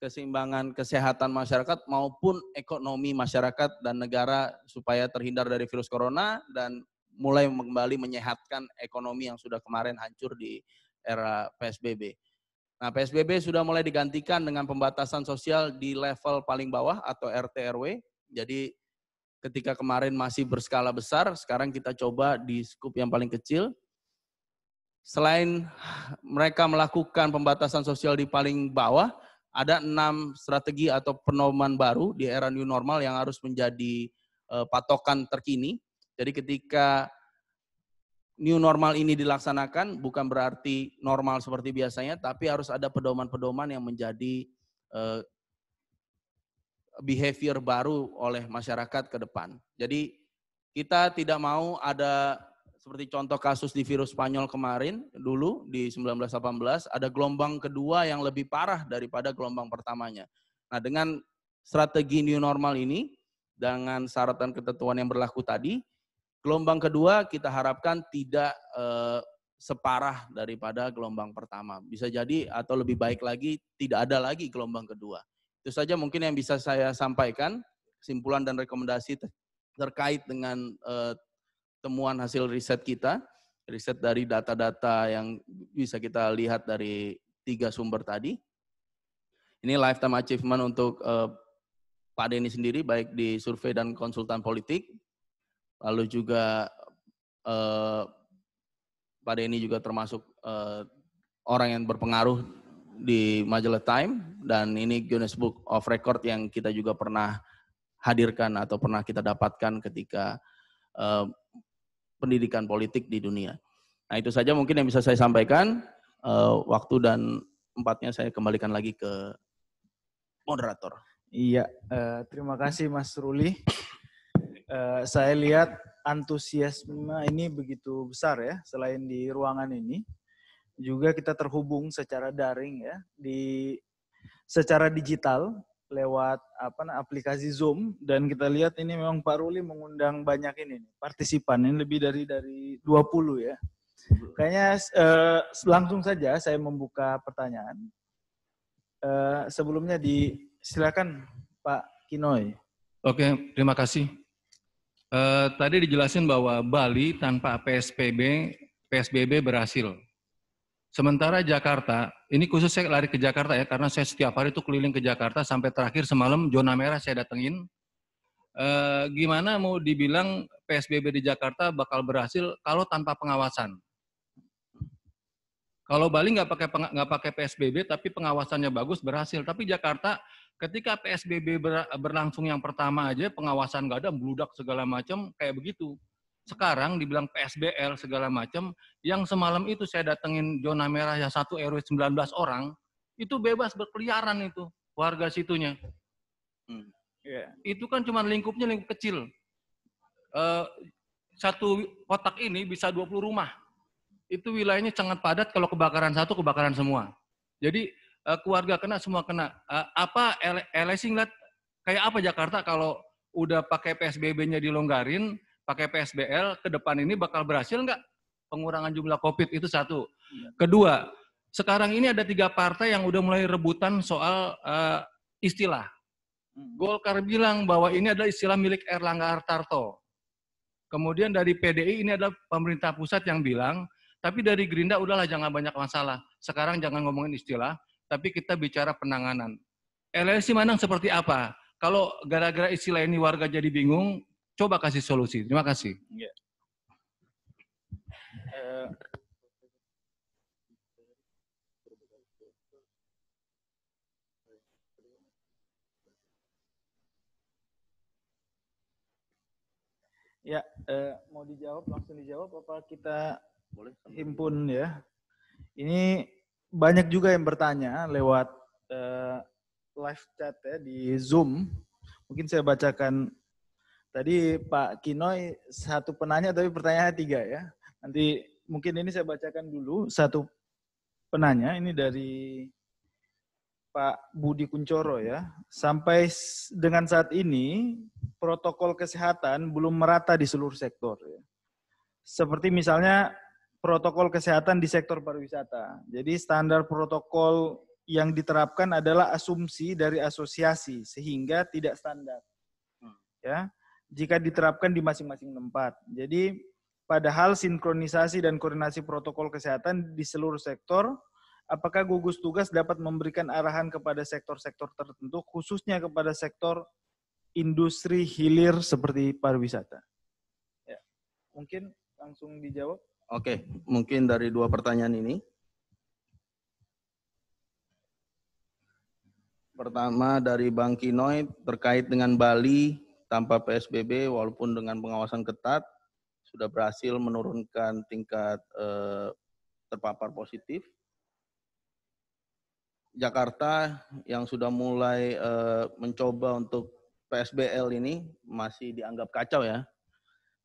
keseimbangan kesehatan masyarakat maupun ekonomi masyarakat dan negara supaya terhindar dari virus corona dan mulai kembali menyehatkan ekonomi yang sudah kemarin hancur di era PSBB. Nah, PSBB sudah mulai digantikan dengan pembatasan sosial di level paling bawah atau RT RW. Jadi ketika kemarin masih berskala besar, sekarang kita coba di skup yang paling kecil. Selain mereka melakukan pembatasan sosial di paling bawah, ada 6 strategi atau pedoman baru di era new normal yang harus menjadi patokan terkini. Jadi ketika new normal ini dilaksanakan, bukan berarti normal seperti biasanya, tapi harus ada pedoman-pedoman yang menjadi behavior baru oleh masyarakat ke depan. Jadi kita tidak mau ada seperti contoh kasus di virus Spanyol kemarin dulu di 1918, ada gelombang kedua yang lebih parah daripada gelombang pertamanya. Nah, dengan strategi new normal ini, dengan syarat dan ketentuan yang berlaku tadi, gelombang kedua kita harapkan tidak separah daripada gelombang pertama. Bisa jadi atau lebih baik lagi tidak ada lagi gelombang kedua. Itu saja mungkin yang bisa saya sampaikan, kesimpulan dan rekomendasi terkait dengan temuan hasil riset kita, riset dari data-data yang bisa kita lihat dari 3 sumber tadi. Ini lifetime achievement untuk Pak Denny sendiri, baik di survei dan konsultan politik. Lalu juga Pak Denny juga termasuk orang yang berpengaruh di majalah Time, dan ini Guinness Book of Record yang kita juga pernah hadirkan atau pernah kita dapatkan ketika pendidikan politik di dunia. Nah, itu saja mungkin yang bisa saya sampaikan. Waktu dan tempatnya saya kembalikan lagi ke moderator. Iya, terima kasih Mas Ruli. Saya lihat antusiasme ini begitu besar ya, selain di ruangan ini, juga kita terhubung secara daring ya, secara digital lewat aplikasi Zoom, dan kita lihat ini memang Pak Ruli mengundang banyak ini partisipan, ini lebih dari 20 ya. Kayaknya langsung saja saya membuka pertanyaan. Sebelumnya silakan Pak Kinoy. Oke, terima kasih. Tadi dijelasin bahwa Bali tanpa PSBB berhasil. Sementara Jakarta, ini khusus saya lari ke Jakarta ya, karena saya setiap hari itu keliling ke Jakarta sampai terakhir semalam zona merah saya datengin. Gimana mau dibilang PSBB di Jakarta bakal berhasil kalau tanpa pengawasan? Kalau Bali nggak pakai PSBB tapi pengawasannya bagus, berhasil. Tapi Jakarta ketika PSBB berlangsung yang pertama aja pengawasan nggak ada, bludak segala macam kayak begitu. Sekarang dibilang PSBL segala macam, yang semalam itu saya datengin zona merah yang 1 RW 19 orang, itu bebas berkeliaran itu warga situnya. Itu kan cuma lingkupnya lingkup kecil. Satu kotak ini bisa 20 rumah. Itu wilayahnya sangat padat, kalau kebakaran satu, kebakaran semua. Jadi keluarga kena, semua kena. LSI ngeliat kayak apa Jakarta kalau udah pakai PSBB-nya dilonggarin, pakai PSBL, ke depan ini bakal berhasil nggak pengurangan jumlah COVID? Itu satu. Kedua, sekarang ini ada 3 partai yang udah mulai rebutan soal istilah. Golkar bilang bahwa ini adalah istilah milik Erlangga Hartarto. Kemudian dari PDI ini adalah pemerintah pusat yang bilang, tapi dari Gerindra udahlah jangan banyak masalah. Sekarang jangan ngomongin istilah, tapi kita bicara penanganan. LSI Mandang seperti apa? Kalau gara-gara istilah ini warga jadi bingung, coba kasih solusi. Terima kasih. Ya, mau dijawab, langsung dijawab apa kita himpun ya? Ini banyak juga yang bertanya lewat live chat ya di Zoom. Mungkin saya bacakan. Tadi Pak Kinoy satu penanya tapi pertanyaannya 3 ya. Nanti mungkin ini saya bacakan dulu satu penanya. Ini dari Pak Budi Kuncoro ya. Sampai dengan saat ini protokol kesehatan belum merata di seluruh sektor. Ya. Seperti misalnya protokol kesehatan di sektor pariwisata. Jadi standar protokol yang diterapkan adalah asumsi dari asosiasi sehingga tidak standar. Ya, jika diterapkan di masing-masing tempat. Jadi padahal sinkronisasi dan koordinasi protokol kesehatan di seluruh sektor, apakah gugus tugas dapat memberikan arahan kepada sektor-sektor tertentu, khususnya kepada sektor industri hilir seperti pariwisata? Ya, mungkin langsung dijawab. Oke, mungkin dari dua pertanyaan ini. Pertama dari Bang Kinoy terkait dengan Bali tanpa PSBB walaupun dengan pengawasan ketat sudah berhasil menurunkan tingkat terpapar positif. Jakarta yang sudah mulai mencoba untuk PSBL ini masih dianggap kacau ya.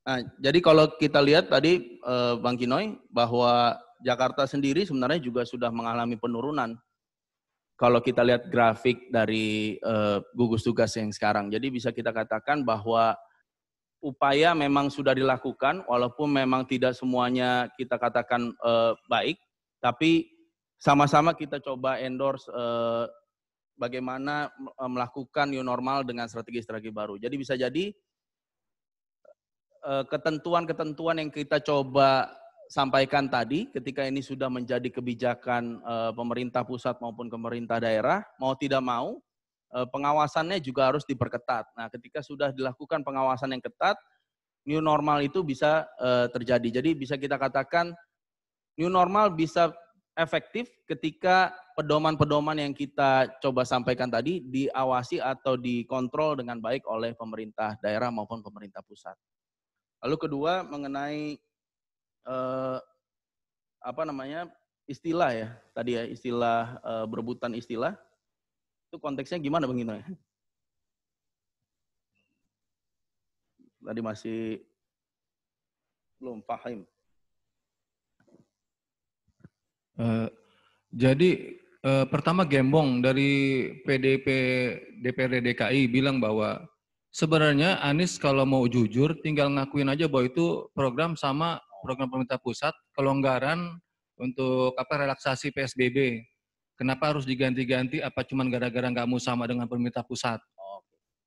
Nah, jadi kalau kita lihat tadi Bang Kinoy bahwa Jakarta sendiri sebenarnya juga sudah mengalami penurunan. Kalau kita lihat grafik dari gugus tugas yang sekarang. Jadi bisa kita katakan bahwa upaya memang sudah dilakukan, walaupun memang tidak semuanya kita katakan baik, tapi sama-sama kita coba endorse bagaimana melakukan new normal dengan strategi-strategi baru. Jadi bisa jadi ketentuan-ketentuan yang kita coba sampaikan tadi, ketika ini sudah menjadi kebijakan pemerintah pusat maupun pemerintah daerah, mau tidak mau, pengawasannya juga harus diperketat. Nah, ketika sudah dilakukan pengawasan yang ketat, new normal itu bisa terjadi. Jadi bisa kita katakan new normal bisa efektif ketika pedoman-pedoman yang kita coba sampaikan tadi diawasi atau dikontrol dengan baik oleh pemerintah daerah maupun pemerintah pusat. Lalu kedua mengenai istilah ya, tadi ya istilah berebutan istilah, itu konteksnya gimana Bang Gino ya? Tadi masih belum paham. Jadi pertama Gembong dari PDP DPRD DKI bilang bahwa sebenarnya Anies kalau mau jujur tinggal ngakuin aja bahwa itu program sama program pemerintah pusat, kelonggaran untuk relaksasi PSBB. Kenapa harus diganti-ganti? Apa cuman gara-gara nggak mau sama dengan pemerintah pusat?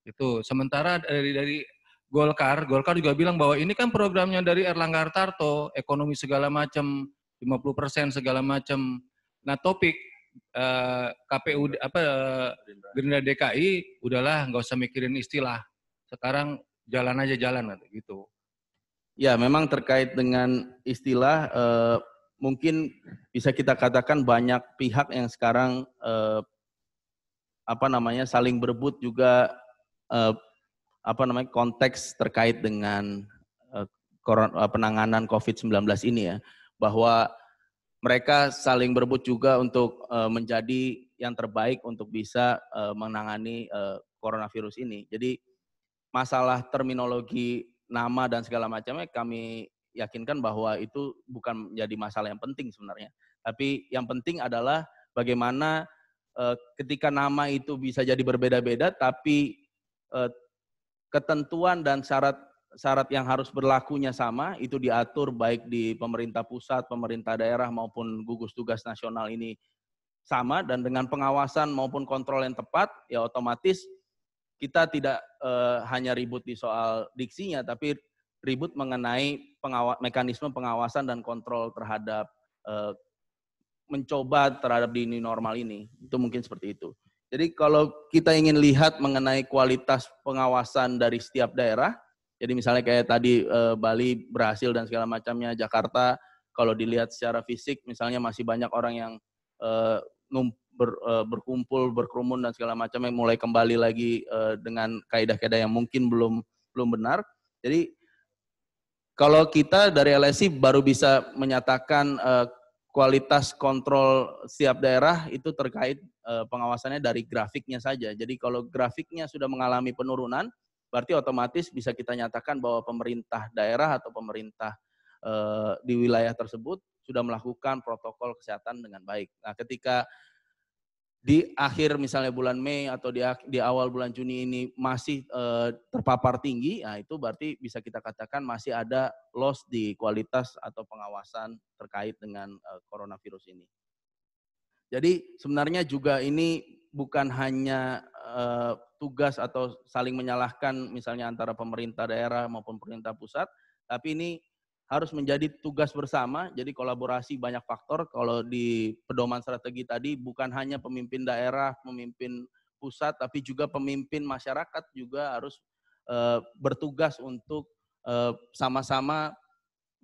Itu. Sementara dari Golkar juga bilang bahwa ini kan programnya dari Erlangga Hartarto, ekonomi segala macam, 50% segala macam. Nah, topik KPU Gerindra DKI udahlah nggak usah mikirin istilah. Sekarang jalan aja gitu. Ya, memang terkait dengan istilah mungkin bisa kita katakan banyak pihak yang sekarang saling berebut juga konteks terkait dengan penanganan COVID-19 ini ya, bahwa mereka saling berebut juga untuk menjadi yang terbaik untuk bisa menangani coronavirus ini. Jadi masalah terminologi nama dan segala macamnya kami yakinkan bahwa itu bukan menjadi masalah yang penting sebenarnya. Tapi yang penting adalah bagaimana ketika nama itu bisa jadi berbeda-beda, tapi ketentuan dan syarat yang harus berlakunya sama, itu diatur baik di pemerintah pusat, pemerintah daerah maupun gugus tugas nasional ini sama, dan dengan pengawasan maupun kontrol yang tepat, ya otomatis kita tidak hanya ribut di soal diksinya, tapi ribut mengenai mekanisme pengawasan dan kontrol terhadap mencoba terhadap di new normal ini. Itu mungkin seperti itu. Jadi kalau kita ingin lihat mengenai kualitas pengawasan dari setiap daerah, jadi misalnya kayak tadi Bali berhasil dan segala macamnya, Jakarta kalau dilihat secara fisik misalnya masih banyak orang yang berkumpul, berkerumun dan segala macamnya mulai kembali lagi dengan kaidah-kaidah yang mungkin belum benar. Jadi kalau kita dari LSI baru bisa menyatakan kualitas kontrol setiap daerah itu terkait pengawasannya dari grafiknya saja. Jadi kalau grafiknya sudah mengalami penurunan, berarti otomatis bisa kita nyatakan bahwa pemerintah daerah atau pemerintah di wilayah tersebut sudah melakukan protokol kesehatan dengan baik. Nah, ketika di akhir misalnya bulan Mei atau di awal bulan Juni ini masih terpapar tinggi, nah itu berarti bisa kita katakan masih ada loss di kualitas atau pengawasan terkait dengan coronavirus ini. Jadi sebenarnya juga ini bukan hanya tugas atau saling menyalahkan misalnya antara pemerintah daerah maupun pemerintah pusat, tapi ini harus menjadi tugas bersama, jadi kolaborasi banyak faktor. Kalau di pedoman strategi tadi bukan hanya pemimpin daerah, pemimpin pusat, tapi juga pemimpin masyarakat juga harus bertugas untuk sama-sama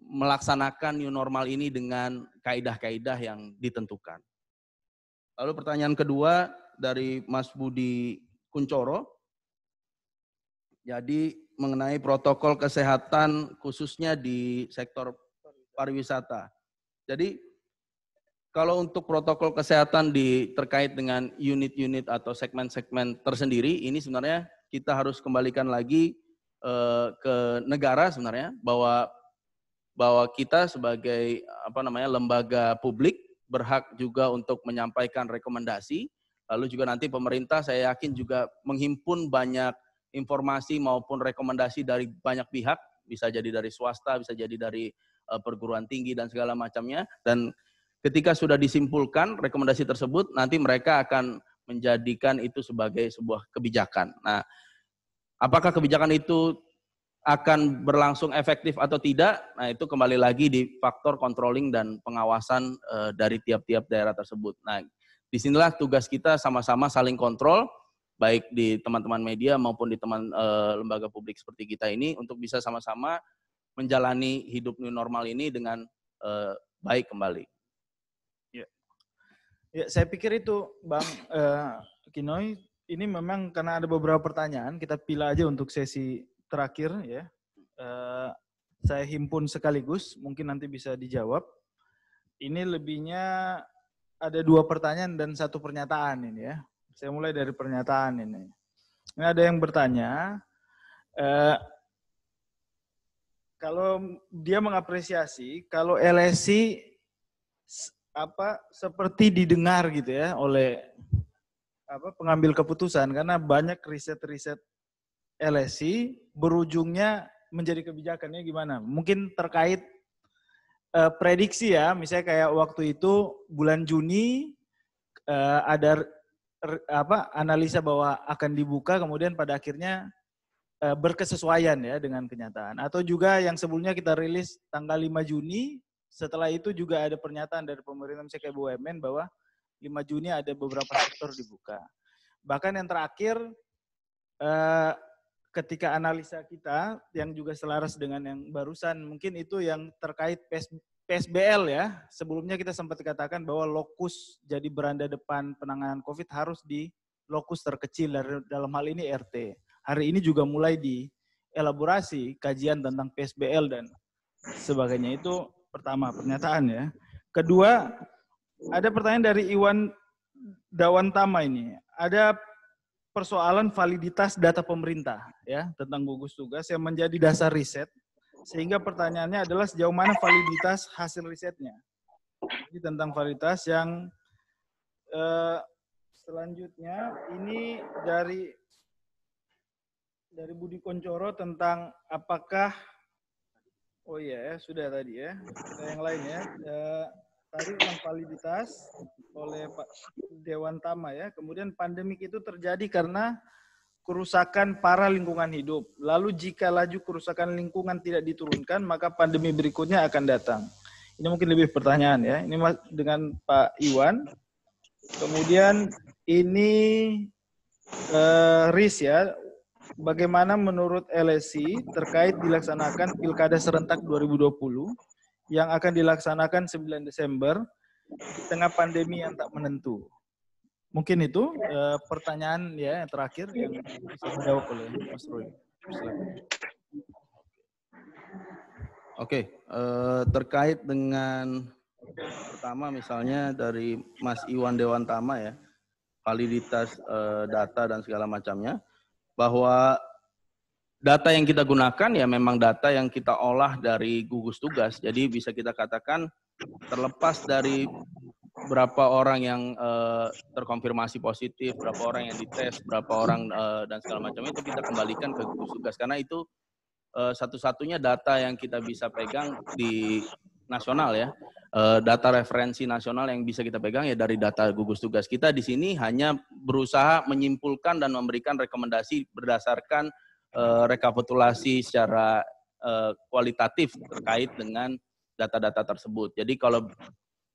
melaksanakan new normal ini dengan kaidah-kaidah yang ditentukan. Lalu pertanyaan kedua dari Mas Budi Kuncoro, jadi mengenai protokol kesehatan khususnya di sektor pariwisata. Jadi kalau untuk protokol kesehatan terkait dengan unit-unit atau segmen-segmen tersendiri, ini sebenarnya kita harus kembalikan lagi ke negara sebenarnya, bahwa kita sebagai lembaga publik berhak juga untuk menyampaikan rekomendasi. Lalu juga nanti pemerintah saya yakin juga menghimpun banyak informasi maupun rekomendasi dari banyak pihak, bisa jadi dari swasta, bisa jadi dari perguruan tinggi dan segala macamnya. Dan ketika sudah disimpulkan rekomendasi tersebut, nanti mereka akan menjadikan itu sebagai sebuah kebijakan. Nah, apakah kebijakan itu akan berlangsung efektif atau tidak? Nah, itu kembali lagi di faktor controlling dan pengawasan dari tiap-tiap daerah tersebut. Nah, disinilah tugas kita sama-sama saling kontrol, baik di teman-teman media maupun di lembaga publik seperti kita ini, untuk bisa sama-sama menjalani hidup new normal ini dengan baik kembali. Ya, saya pikir itu Bang Kinoy, ini memang karena ada beberapa pertanyaan, kita pilih aja untuk sesi terakhir ya. Saya himpun sekaligus, mungkin nanti bisa dijawab. Ini lebihnya ada 2 pertanyaan dan 1 pernyataan ini ya. Saya mulai dari pernyataan ini. Ini ada yang bertanya, kalau dia mengapresiasi kalau LSI seperti didengar gitu ya oleh pengambil keputusan, karena banyak riset-riset LSI berujungnya menjadi kebijakannya gimana? Mungkin terkait prediksi ya, misalnya kayak waktu itu bulan Juni ada analisa bahwa akan dibuka, kemudian pada akhirnya berkesesuaian ya dengan kenyataan. Atau juga yang sebelumnya kita rilis tanggal 5 Juni, setelah itu juga ada pernyataan dari pemerintah misalnya kayak BUMN bahwa 5 Juni ada beberapa sektor dibuka. Bahkan yang terakhir ketika analisa kita yang juga selaras dengan yang barusan, mungkin itu yang terkait PSBL ya. Sebelumnya kita sempat dikatakan bahwa lokus jadi beranda depan penanganan COVID harus di lokus terkecil, dalam hal ini RT. Hari ini juga mulai dielaborasi kajian tentang PSBL dan sebagainya. Itu pertama pernyataan ya. Kedua, ada pertanyaan dari Iwan Dawantama ini. Ada persoalan validitas data pemerintah ya tentang gugus tugas yang menjadi dasar riset. Sehingga pertanyaannya adalah sejauh mana validitas hasil risetnya. Jadi tentang validitas yang selanjutnya ini dari Budi Kuncoro tentang apakah, oh iya ya, sudah tadi ya, kita yang lain ya. Tadi tentang validitas oleh Pak Dewantama ya. Kemudian pandemik itu terjadi karena kerusakan parah lingkungan hidup. Lalu jika laju kerusakan lingkungan tidak diturunkan, maka pandemi berikutnya akan datang. Ini mungkin lebih pertanyaan ya. Ini dengan Pak Iwan. Kemudian ini Riz ya. Bagaimana menurut LSI terkait dilaksanakan Pilkada Serentak 2020 yang akan dilaksanakan 9 Desember di tengah pandemi yang tak menentu? Mungkin itu pertanyaan ya yang terakhir yang bisa dijawab oleh Mas Roy. Silakan. Oke, terkait dengan pertama misalnya dari Mas Iwan Dewantama ya, validitas data dan segala macamnya, bahwa data yang kita gunakan ya memang data yang kita olah dari gugus tugas. Jadi bisa kita katakan terlepas dari berapa orang yang terkonfirmasi positif, berapa orang yang dites, berapa orang dan segala macam itu kita kembalikan ke gugus tugas, karena itu satu-satunya data yang kita bisa pegang di nasional ya. Data referensi nasional yang bisa kita pegang ya dari data gugus tugas. Kita di sini hanya berusaha menyimpulkan dan memberikan rekomendasi berdasarkan rekapitulasi secara kualitatif terkait dengan data-data tersebut. Jadi kalau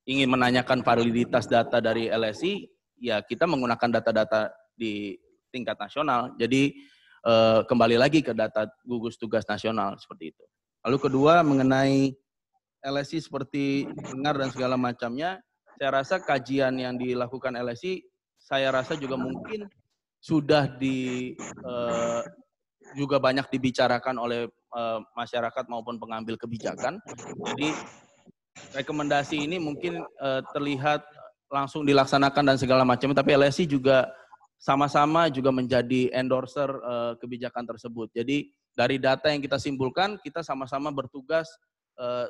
ingin menanyakan validitas data dari LSI, ya kita menggunakan data-data di tingkat nasional. Jadi kembali lagi ke data gugus tugas nasional seperti itu. Lalu kedua mengenai LSI seperti dengar dan segala macamnya, saya rasa kajian yang dilakukan LSI, saya rasa juga mungkin sudah juga banyak dibicarakan oleh masyarakat maupun pengambil kebijakan. Jadi rekomendasi ini mungkin terlihat langsung dilaksanakan dan segala macam, tapi LSI juga sama-sama juga menjadi endorser kebijakan tersebut. Jadi dari data yang kita simpulkan, kita sama-sama bertugas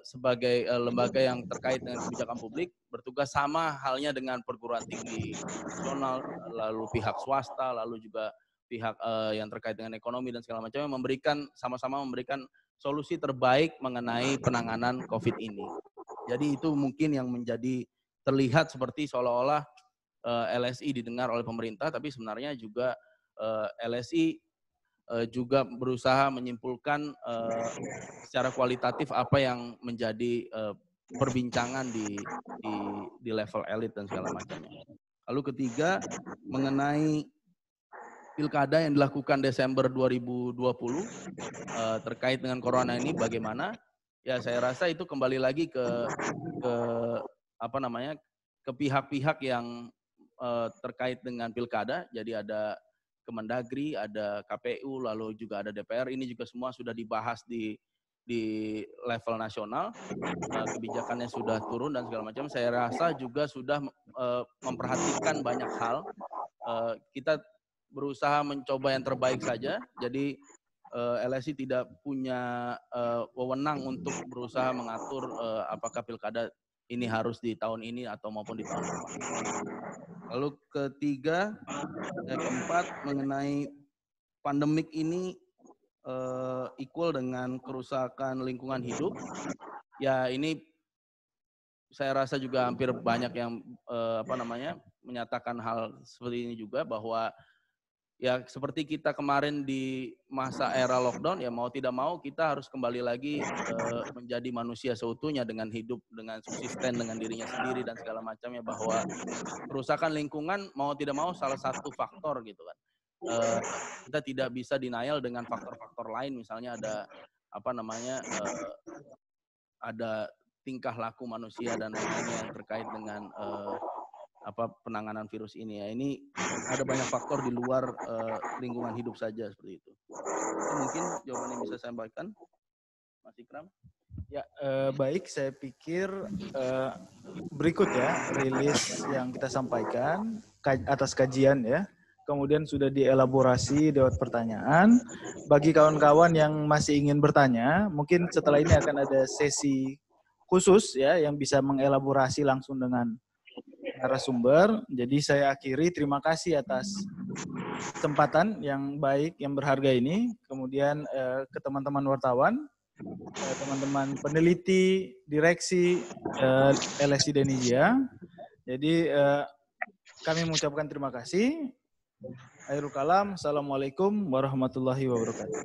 sebagai lembaga yang terkait dengan kebijakan publik, bertugas sama halnya dengan perguruan tinggi nasional, lalu pihak swasta, lalu juga pihak yang terkait dengan ekonomi dan segala macamnya, sama-sama memberikan solusi terbaik mengenai penanganan COVID ini. Jadi itu mungkin yang menjadi terlihat seperti seolah-olah LSI didengar oleh pemerintah, tapi sebenarnya juga LSI juga berusaha menyimpulkan secara kualitatif apa yang menjadi perbincangan di level elit dan segala macamnya. Lalu ketiga, mengenai pilkada yang dilakukan Desember 2020 terkait dengan corona ini bagaimana? Ya saya rasa itu kembali lagi ke pihak-pihak yang terkait dengan pilkada. Jadi ada Kemendagri, ada KPU, lalu juga ada DPR. Ini juga semua sudah dibahas di level nasional. Kebijakannya sudah turun dan segala macam. Saya rasa juga sudah memperhatikan banyak hal. Kita berusaha mencoba yang terbaik saja. Jadi LSI tidak punya wewenang untuk berusaha mengatur apakah pilkada ini harus di tahun ini atau maupun di tahun depan. Lalu keempat mengenai pandemik ini equal dengan kerusakan lingkungan hidup. Ya ini saya rasa juga hampir banyak yang menyatakan hal seperti ini juga, bahwa ya seperti kita kemarin di masa era lockdown, ya mau tidak mau kita harus kembali lagi menjadi manusia seutuhnya dengan hidup, dengan subsisten dengan dirinya sendiri dan segala macamnya, bahwa kerusakan lingkungan mau tidak mau salah satu faktor gitu kan. Kita tidak bisa denial dengan faktor-faktor lain, misalnya ada tingkah laku manusia dan lain-lainnya yang terkait dengan penanganan virus ini. Ya ini ada banyak faktor di luar lingkungan hidup saja seperti itu. Itu mungkin jawaban yang bisa saya sampaikan, Mas Ikram. Ya, baik, saya pikir berikut ya rilis yang kita sampaikan atas kajian ya. Kemudian sudah dielaborasi lewat pertanyaan. Bagi kawan-kawan yang masih ingin bertanya, mungkin setelah ini akan ada sesi khusus ya yang bisa mengelaborasi langsung dengan narasumber. Jadi saya akhiri, terima kasih atas kesempatan yang baik, yang berharga ini. Kemudian ke teman-teman wartawan, teman-teman peneliti, direksi LSI Denizia. Jadi kami mengucapkan terima kasih. Akhirul kalam, assalamualaikum warahmatullahi wabarakatuh.